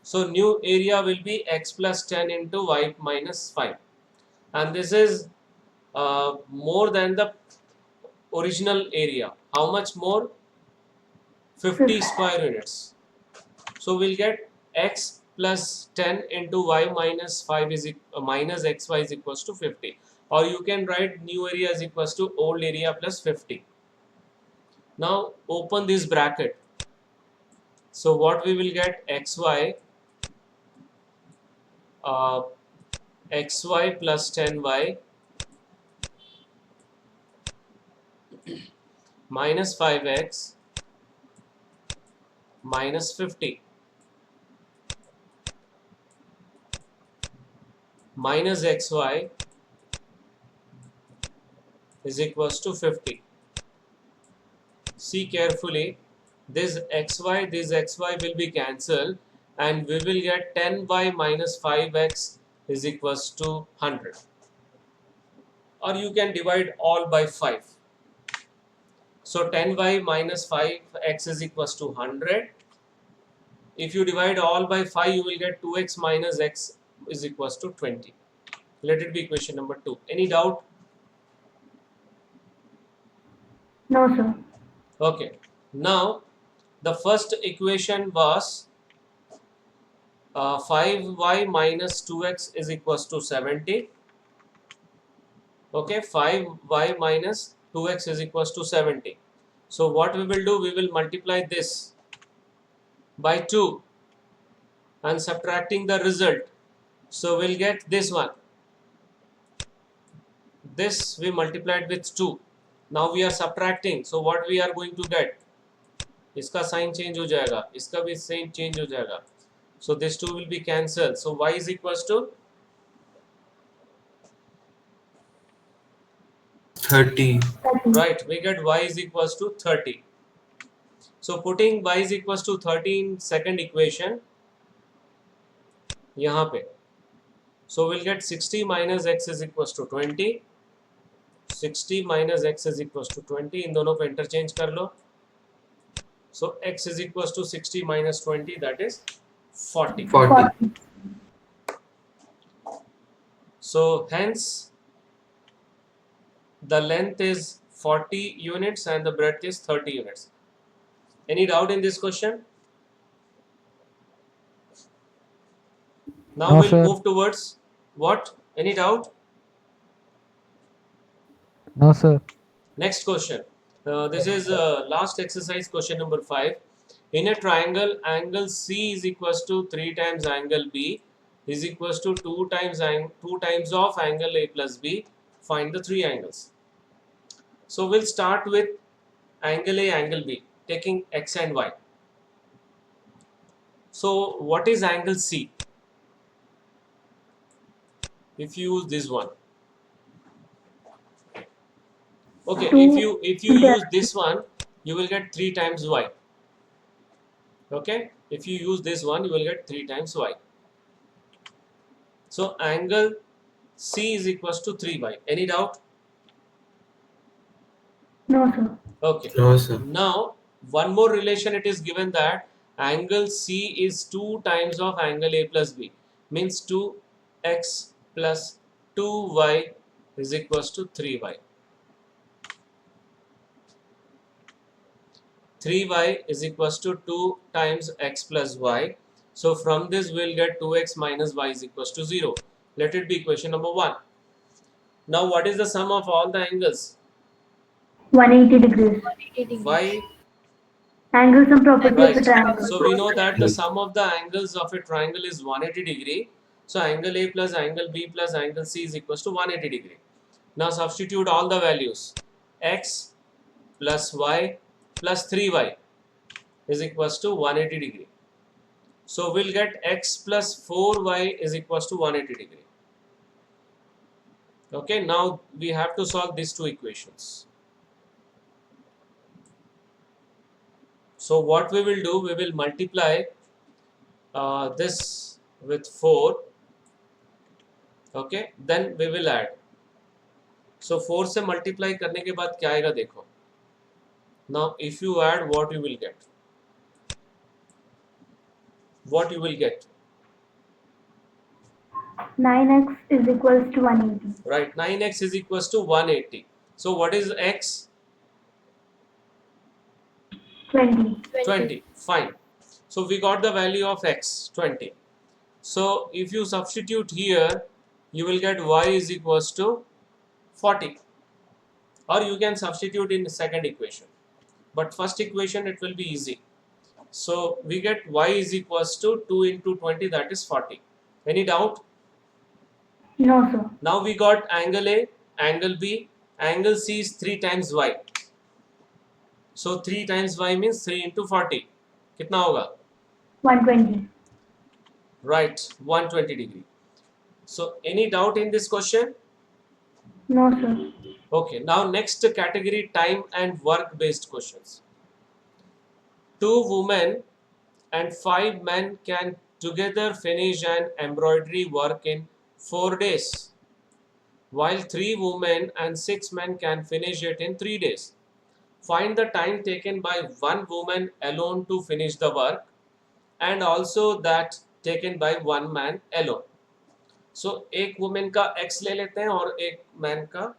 So new area will be x plus 10 into y minus 5. And this is more than the original area. How much more? 50 square units. So we'll get x plus 10 into y minus 5 is minus xy is equals to 50. Or you can write new area is equals to old area plus 50. Now open this bracket. So what we will get, xy xy plus 10y minus 5x minus 50 minus xy is equals to 50. See carefully, this xy will be cancelled and we will get 10y minus 5x is equals to 100. Or you can divide all by 5. So 10y minus 5x is equals to 100. If you divide all by 5, you will get 2x minus x is equals to 20. Let it be equation number 2. Any doubt? No, sir. Okay. Now, the first equation was 5y minus 2x is equals to 70. Okay, 5y minus 2x is equals to 70. So what we will do, we will multiply this by 2 and subtracting the result. So we'll get this one. This we multiplied with 2. Now we are subtracting. So what we are going to get? इसका sign change हो जाएगा, इसका भी sign change हो जाएगा. So this 2 will be cancelled. So y is equals to 30. right. We get y is equals to 30. So putting y is equals to 30 in second equation यहाँ पे. So we'll get 60 minus x is equals to 20. 60 minus x is equals to 20. इन दोनों को interchange कर लो. So x is equals to 60 minus 20, that is 40. 40. So hence the length is 40 units and the breadth is 30 units. Any doubt in this question? Now No, we'll sir. move towards what? Any doubt? No, sir. Next question. This is last exercise, question number 5. In a triangle, angle C is equals to 3 times angle B is equals to 2 times of angle A plus B. Find the three angles. So we'll start with angle A, angle B, taking X and Y. So what is angle C? If you use this one. Okay, if you use this one, you will get 3 times Y. Okay, if you use this one, you will get 3 times Y. So angle C is equals to 3y. Any doubt? No, sir. Okay. No, sir. Now one more relation it is given that angle C is 2 times of angle A plus B, means 2x plus 2y is equals to 3y. 3y is equals to 2 times x plus y. So from this we will get 2x minus y is equals to 0. Let it be equation number 1. Now what is the sum of all the angles? 180 degrees. 180 degrees. Why? Angles and property of the Right. triangle. So we know that the sum of the angles of a triangle is 180 degree. So angle A plus angle B plus angle C is equals to 180 degree. Now substitute all the values. X plus Y plus 3y is equals to 180 degree. So we'll get X plus 4y is equals to 180 degree. Okay, now we have to solve these two equations. So what we will do, we will multiply this with 4. Okay, then we will add. So 4 से multiply करने के बाद क्या आएगा देखो. Now if you add, what you will get? What you will get? 9x is equals to 180. Right, 9x is equals to 180. So what is x? 20. 20. Fine. So we got the value of x, 20. So if you substitute here, you will get y is equals to 40. Or you can substitute in the second equation. But first equation it will be easy. So we get y is equals to 2 into 20, that is 40. Any doubt? No, sir. Now we got angle A, angle B, angle C is 3 times y. So 3 times y means 3 into 40. कितना होगा? 120. Right, 120 degree. So any doubt in this question? No, sir. Okay, now next category, time and work based questions. 2 women and 5 men can together finish an embroidery work in 4 days, while 3 women and 6 men can finish it in 3 days. Find the time taken by one woman alone to finish the work and also that taken by one man alone. So एक woman का x ले लेते हैं और एक man का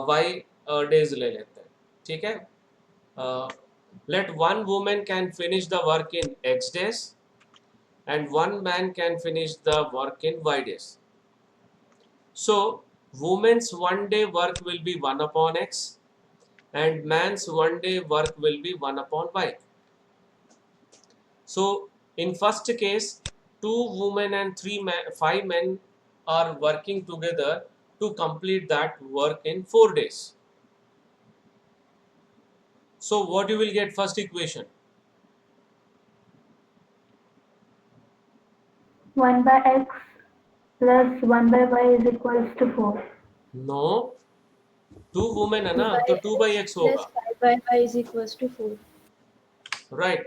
y days ले लेते हैं. ठीक है? Let one woman can finish the work in x days and one man can finish the work in y days. So woman's one day work will be 1 upon x and man's one day work will be 1 upon y. So in first case, 2 women and 5 men are working together to complete that work in 4 days. So what you will get first equation? 1 by x plus 1 by y is equals to 4. No, 2 women है ना, तो 2 by x Plus होगा. 5 by y is equals to 4. Right.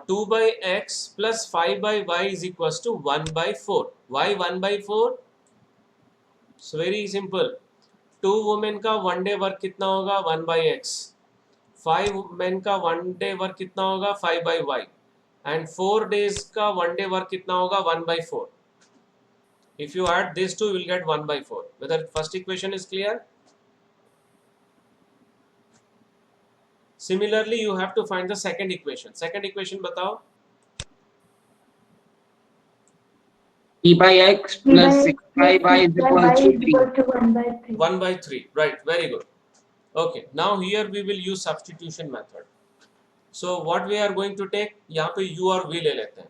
2 by x plus 5 by y is equals to 1 by 4. Why 1 by 4? It's very simple. 2 women का one day work कितना होगा? 1 by x. 5 men का one day work कितना होगा? 5 by y. And 4 days का one day work कितना होगा? 1 by 4. If you add these two, you will get 1 by 4. Whether first equation is clear? Similarly, you have to find the second equation. Second equation batao. E by x E by plus x 6 by plus y 6 is by equal y to is 3. equal to 1 by 3. 1 by 3. Right, very good. Okay, now here we will use substitution method. So what we are going to take, यहाँ पे u और v ले लेते हैं.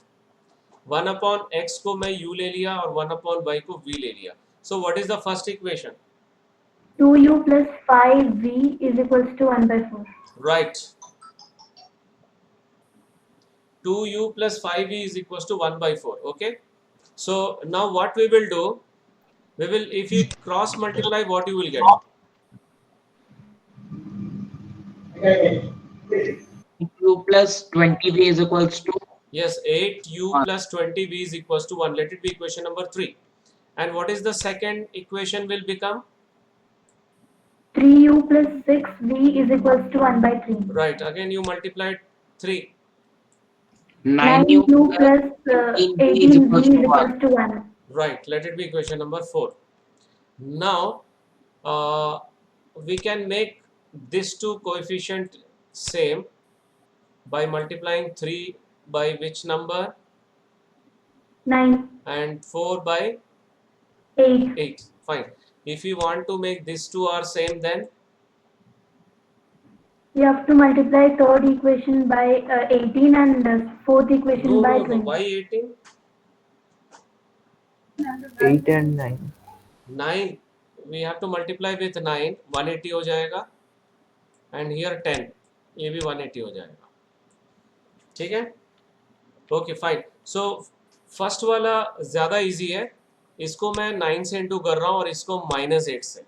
1 upon x को मैं u ले लिया और 1 upon y को v ले लिया. So what is the first equation? 2u plus 5v is equals to 1 by 4. Right. 2u plus 5v is equals to 1 by 4. Okay. So now what we will do, we will, if you cross multiply, what you will get? 2 plus 20v is equals to Yes, 8u plus 20v is equals to 1. Let it be equation number 3. And what is the second equation will become? 3u plus 6v is equals to 1 by 3. Right, again you multiplied 3. 9u 9u plus plus 18v is 18v equals is to 1. equals to 1. Right, let it be equation number 4. Now, we can make this two coefficient same by multiplying 3 by which number 9, and 4 by 8. 8. Fine. If you want to make these two are same, then You have to multiply third equation by 18 and fourth equation by 20. Why 18? 8 and 9. 9. We have to multiply with 9. 180 हो जाएगा. And here 10. ये भी 180 हो जाएगा. ठीक है? Okay, fine. So first वाला ज़्यादा easy है. इसको मैं 9 से इंटू कर रहा हूँ और इसको -8 से.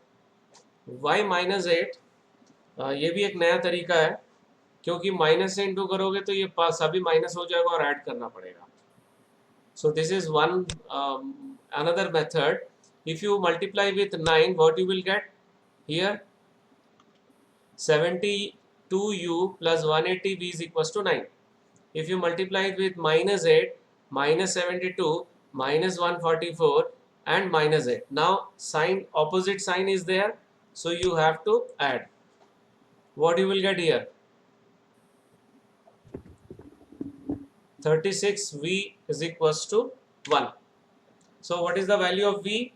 Why -8? ये भी एक नया तरीका है, क्योंकि माइनस से इंटू करोगे तो ये सभी माइनस हो जाएगा और ऐड करना पड़ेगा. So this is one another method. If you multiply with 9, what you will get here? 72u plus 180v is equals to 9. If you multiply it with -8, -72, -144 and -8. Now sign, opposite sign is there, so you have to add. What you will get here? 36v is equals to 1. So what is the value of v?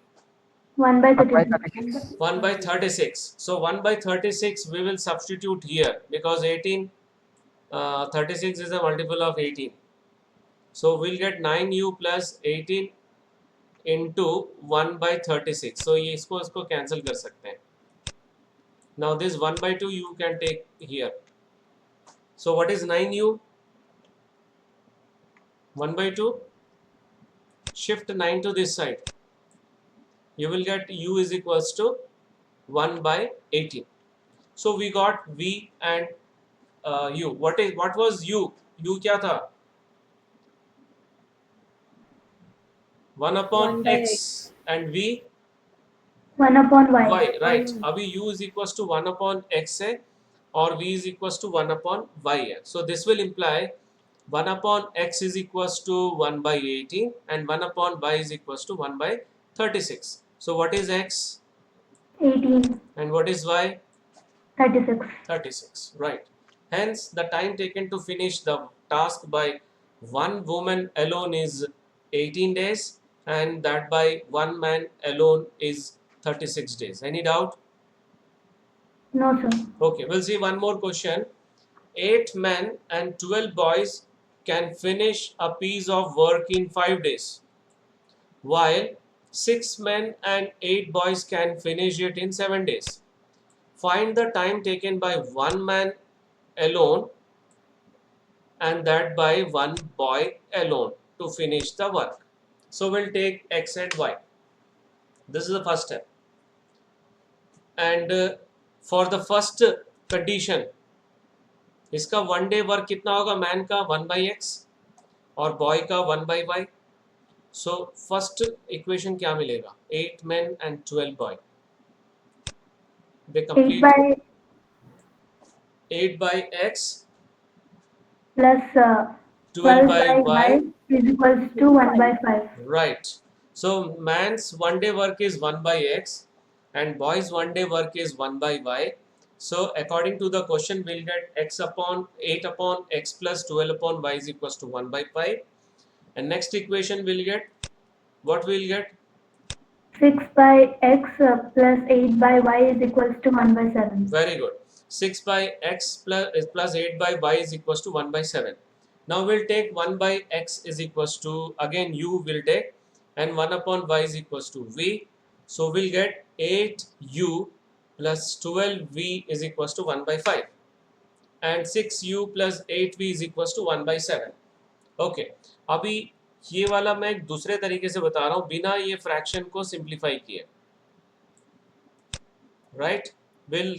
1 by 1 by 36. 36. 1 by 36. So 1 by 36 we will substitute here, because 18, 36 is a multiple of 18. So we'll get 9u plus 18 into 1 by 36. So ये इसको cancel कर सकते हैं. Now this 1 by 2 you can take here. So what is 9u? 1 by 2. Shift 9 to this side. You will get u is equals to 1 by 18. So we got v and u. What was u? U क्या था? 1 upon x and v 1 upon y. y. Right. अभी u is equals to 1 upon x है और v is equals to 1 upon y है. So this will imply 1 upon x is equals to 1 by 18 and 1 upon y is equals to 1 by 36. So what is x 18, and what is y? 36. 36. Right. Hence the time taken to finish the task by one woman alone is 18 days and that by one man alone is 36 days. Any doubt? No, sir. Okay, we'll see one more question. 8 men and 12 boys can finish a piece of work in 5 days, while 6 men and 8 boys can finish it in 7 days. Find the time taken by one man alone and that by one boy alone to finish the work. So we'll take x and y. This is the first step. And for the first condition, इसका 1 day work कितना होगा? Man का 1 by x और boy का 1 by y. So first equation क्या मिलेगा? 8 men and 12 boy. They 8 complete by 8 by x plus 12 by y. is equals to 1 by 5. Right. So man's 1 day work is 1 by x and boy's 1 day work is 1 by y. So according to the question, we'll get x upon 8 upon x plus 12 upon y is equals to 1 by 5. And next equation we'll get, what we'll get? 6 by x plus 8 by y is equals to 1 by 7. Very good. 6 by x plus 8 by y is equals to 1 by 7. Now we'll take 1 by x is equals to, again u will take, and 1 upon y is equals to v. So we'll get 8u plus 12v is equals to 1 by 5. And 6u plus 8v is equals to 1 by 7. Okay अभी ये वाला मैं एक दूसरे तरीके से बता रहा हूँ बिना ये फ्रैक्शन को सिंप्लीफाई किए. Right, we'll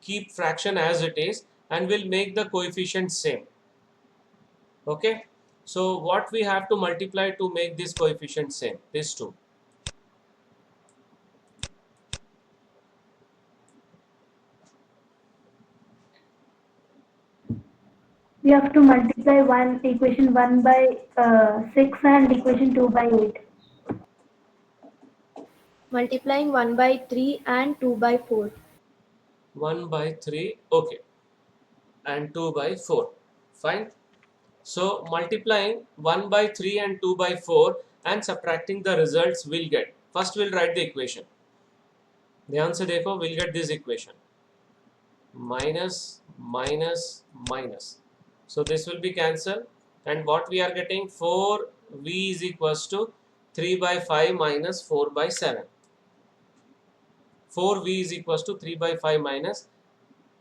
keep fraction as it is and we'll make the coefficient same. Okay, so what we have to multiply to make this coefficient same? These two. We have to multiply equation 1 by 6 and equation 2 by 8. Multiplying 1 by 3 and 2 by 4. 1 by 3, okay, and 2 by 4, fine. So multiplying 1 by 3 and 2 by 4 and subtracting the results we'll get. First we'll write the equation. ध्यान से देखो, we'll get this equation. Minus, minus, minus. So this will be cancelled and what we are getting, 4v is equals to 3 by 5 minus 4 by 7. 4v is equals to 3 by 5 minus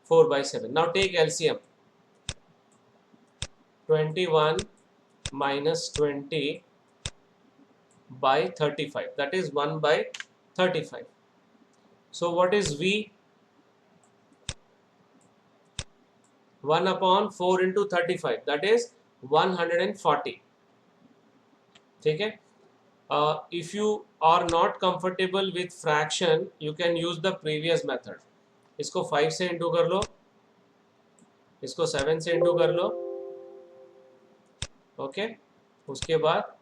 4 by 7. Now take LCM. 21 minus 20 by 35. That is 1 by 35. So what is v? 1 upon 4 into 35. That is 140. ठीक है? If you are not comfortable with fraction, you can use the previous method. इसको 5 से into कर लो, इसको 7 से into कर लो, okay उसके बाद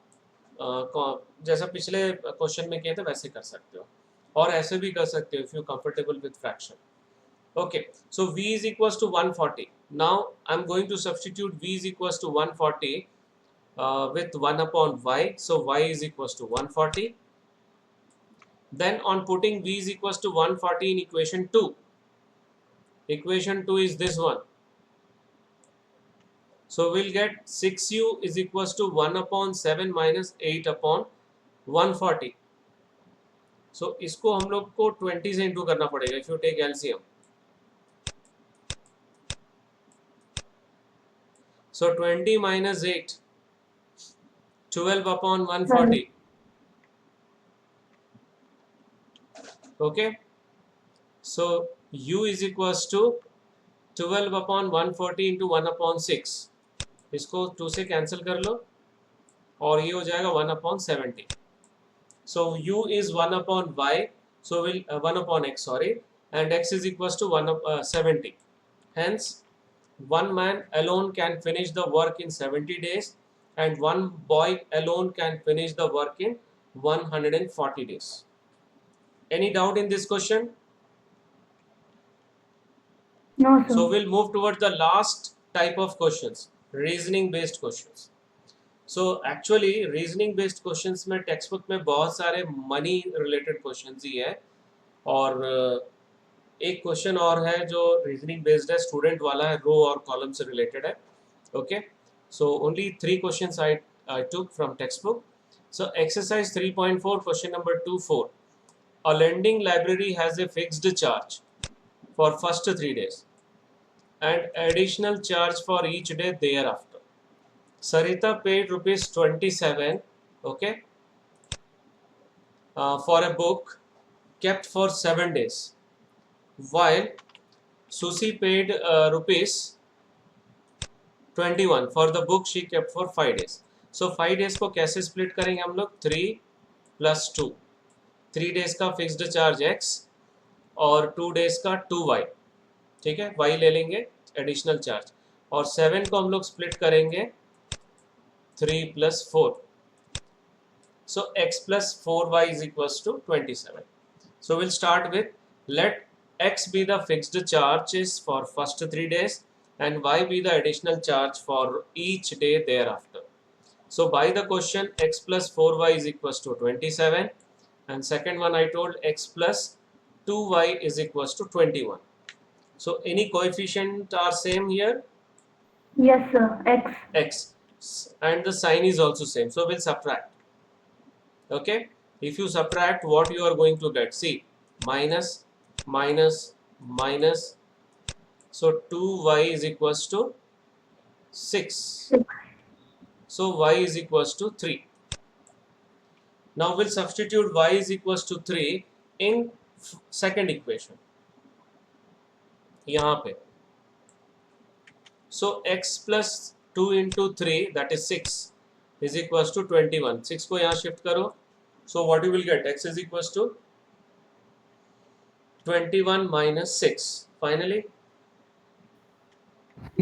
जैसा पिछले क्वेश्चन में किए थे वैसे कर सकते हो और ऐसे भी कर सकते हो if you comfortable with fraction. Okay, so v is equals to 140. Now I'm going to substitute v is equals to 140 with 1 upon y. So y is equals to 140. Then on putting v is equals to 140 in equation 2. Equation 2 is this one. So we'll get 6u is equals to 1 upon 7 minus 8 upon 140. So इसको हम लोग को 20 से into करना पड़ेगा if you take LCM. So 20 minus 8, 12 upon 140. Okay. So u is equals to 12 upon 140 into 1 upon 6. इसको 2 से cancel कर लो और ये हो जाएगा 1 upon 70. So u is 1 upon y, so we'll 1 upon x, sorry, and x is equals to 70. Hence, one man alone can finish the work in 70 days and one boy alone can finish the work in 140 days. Any doubt in this question? No, sir. So we'll move towards the last type of questions, reasoning based questions. So actually reasoning based questions में text book में बहुत सारे money related questions ही है और एक question और है जो रीजनिंग बेस्ड है, स्टूडेंट वाला है, रो और कॉलम से रिलेटेड है. Okay, so only 3 questions I took from textbook. So exercise 3.4 question number 2.4. A lending library has a fixed charge for first 3 days and additional charge for each day thereafter. Sarita paid rupees 27, okay, for a book kept for 7 days, while Susie paid rupees 21 for the book she kept for 5 days. So 5 days को कैसे split करेंगे हम लोग? 3 plus 2. 3 days का fixed charge x और 2 days का 2y. ठीक है, y ले लेंगे additional charge और 7 को हम लोग split करेंगे 3 plus 4. So x plus 4y is equals to 27. So we'll start with, let x be the fixed charges for first 3 days and y be the additional charge for each day thereafter. So by the question, x plus 4y is equals to 27, and second one I told x plus 2y is equals to 21. So any coefficient are same here? Yes, sir. X. X, and the sign is also same, so we'll subtract. Okay, if you subtract, what you are going to get? See, minus minus minus, so 2y is equals to 6, so y is equals to 3. Now we'll substitute y is equals to 3 in second equation यहाँ पे. So x plus 2 into 3, that is 6, is equals to 21. 6 को यहाँ shift करो. So what you will get? X is equals to 21 minus 6. Finally,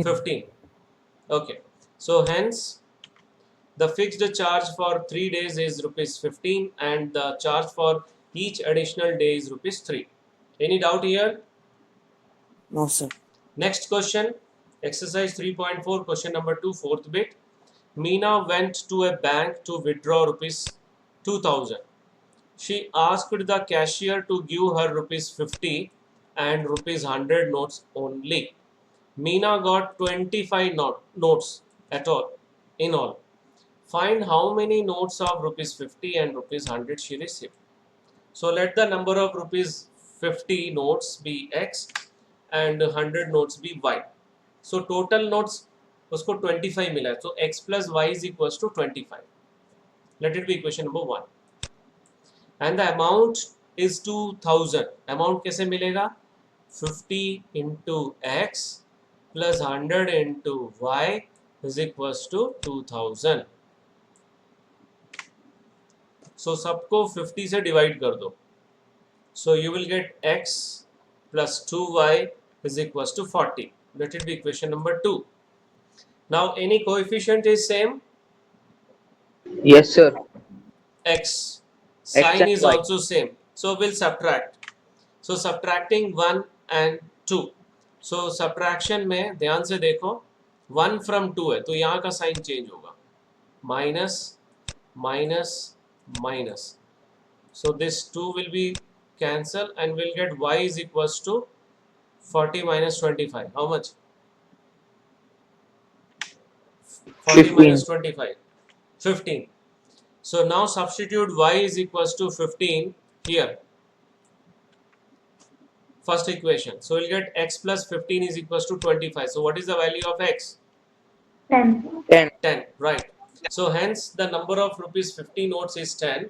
15. Okay. So hence, the fixed charge for 3 days is rupees 15 and the charge for each additional day is rupees 3. Any doubt here? No, sir. Next question, exercise 3.4, question number 2, fourth bit. Meena went to a bank to withdraw rupees 2000. She asked the cashier to give her rupees 50 and rupees 100 notes only. Meena got 25 notes at all, in all. Find how many notes of rupees 50 and rupees 100 she received. So let the number of rupees 50 notes be x and 100 notes be y. So total notes उसको 25 मिला है, so x plus y is equals to 25. Let it be equation number 1. And the amount is 2000. Amount कैसे मिलेगा? 50 into x plus 100 into y is equals to 2000. So सबको 50 से divide कर दो. So you will get x plus 2y is equals to 40. Let it be equation number 2. Now any coefficient is same? Yes, sir. X. Sign and is Y. also same. So we'll subtract. So subtracting 1 and 2. So subtraction में ध्यान से देखो 1 from 2 है, तो यहाँ का sign change होगा, minus minus minus. So this 2 will be cancel and we'll get y is equals to 40 minus 25. How much? 40 15. minus 25. 15. So now substitute y is equals to 15 here. First equation. So we'll get x plus 15 is equals to 25. So what is the value of x? 10. 10. Right. So hence the number of rupees 50 notes is 10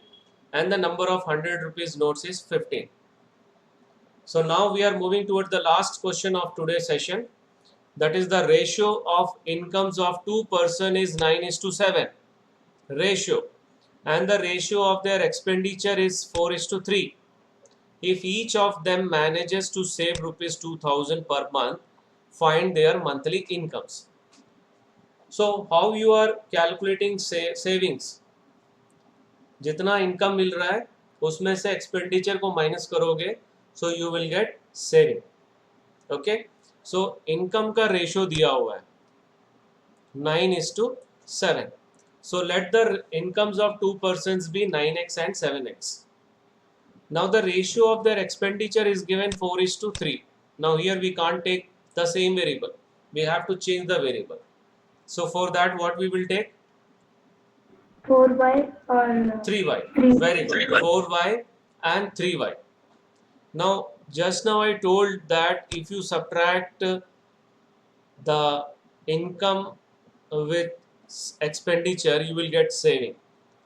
and the number of 100 rupees notes is 15. So now we are moving towards the last question of today's session. That is the ratio of incomes of two person is 9:7 ratio, and the ratio of their expenditure is 4:3. If each of them manages to save rupees 2000 per month, find their monthly incomes. So how you are calculating savings? जितना income मिल रहा है उसमें से expenditure को minus करोगे, so you will get saving. Okay, so income का ratio दिया हुआ है 9:7. So let the incomes of two persons be 9x and 7x. Now the ratio of their expenditure is given 4:3. Now here we can't take the same variable. We have to change the variable. So for that what we will take? 4y or 3y. 3. Very good. 4y and 3y. Now just now I told that if you subtract the income with expenditure you will get saving,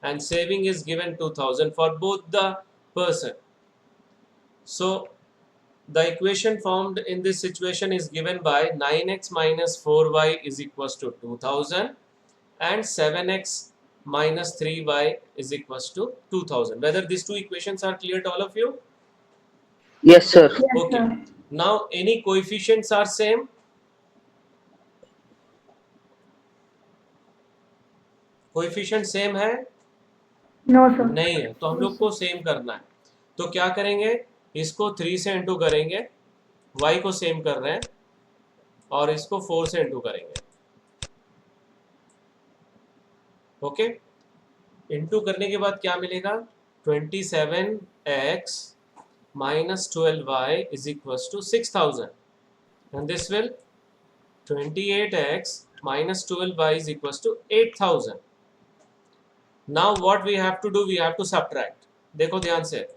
and saving is given 2000 for both the person. So the equation formed in this situation is given by 9x minus 4y is equals to 2000 and 7x minus 3y is equals to 2000. Whether these two equations are clear to all of you? Yes, sir. Yes, Okay. sir. Now any coefficients are same? Coefficient same है? No, sir. नहीं है, तो हम लोग को same करना है। तो क्या करेंगे, इसको 3 से इंटू करेंगे, y को सेम कर रहे हैं, और इसको 4 से इंटू करेंगे। ओके, इंटू करने के बाद क्या मिलेगा, 27x minus 12y is equals to 6000, and this will 28x minus 12y is equals to 8000. Now what we have to do, we have to subtract. देखो ध्यान से,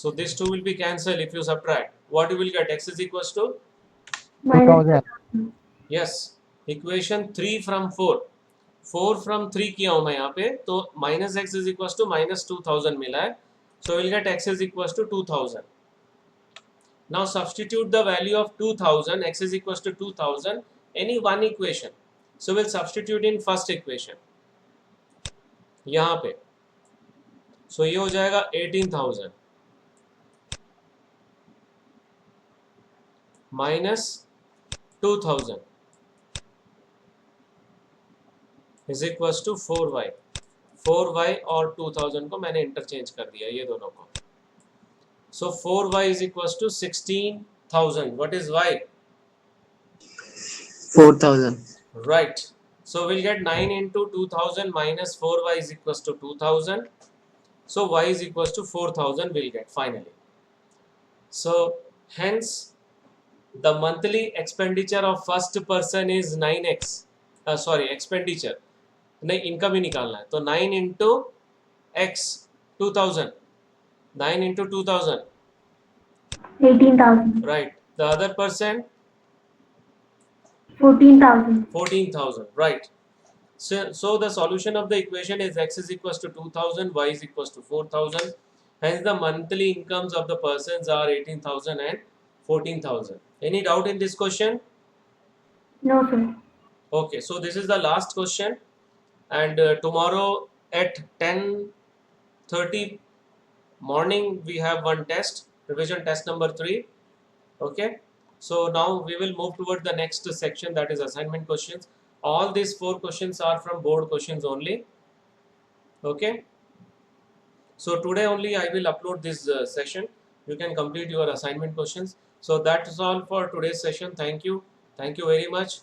so this 2 will be cancelled if you subtract. What you will get, x is equals to, Minus. yes, equation 3 from 4, 4 from 3 किया हूँ मैं यहाँ पे, तो minus x is equals to minus 2000 मिला है, so we'll get x is equals to 2000. Now substitute the value of 2000, x is equals to 2000, any one equation. So we'll substitute in first equation यहाँ पे, so ये हो जाएगा 18,000 minus 2000 is equals to 4y. 4y और 2000 को मैंने interchange कर दिया ये दोनों को, so 4y is equals to 16,000. What is y? 4,000. Right. So we'll get 9 into 2000 minus 4y is equals to 2000. So y is equals to 4000 we'll get finally. So hence the monthly expenditure of first person is 9x. Sorry, expenditure. नहीं, income ही निकालना है, तो 9 into x 2000. 9 into 2000. 18,000. Right. The other person 14,000. 14,000. Right. So the solution of the equation is x is equals to 2000, y is equals to 4000. Hence the monthly incomes of the persons are 18,000 and 14,000. Any doubt in this question? No, sir. Okay, so this is the last question, and tomorrow at 10:30 morning we have one test, revision test number 3. Okay, so now we will move toward the next section, that is assignment questions. All these 4 questions are from board questions only. Okay, so today only I will upload this session. You can complete your assignment questions. So that's all for today's session. Thank you very much.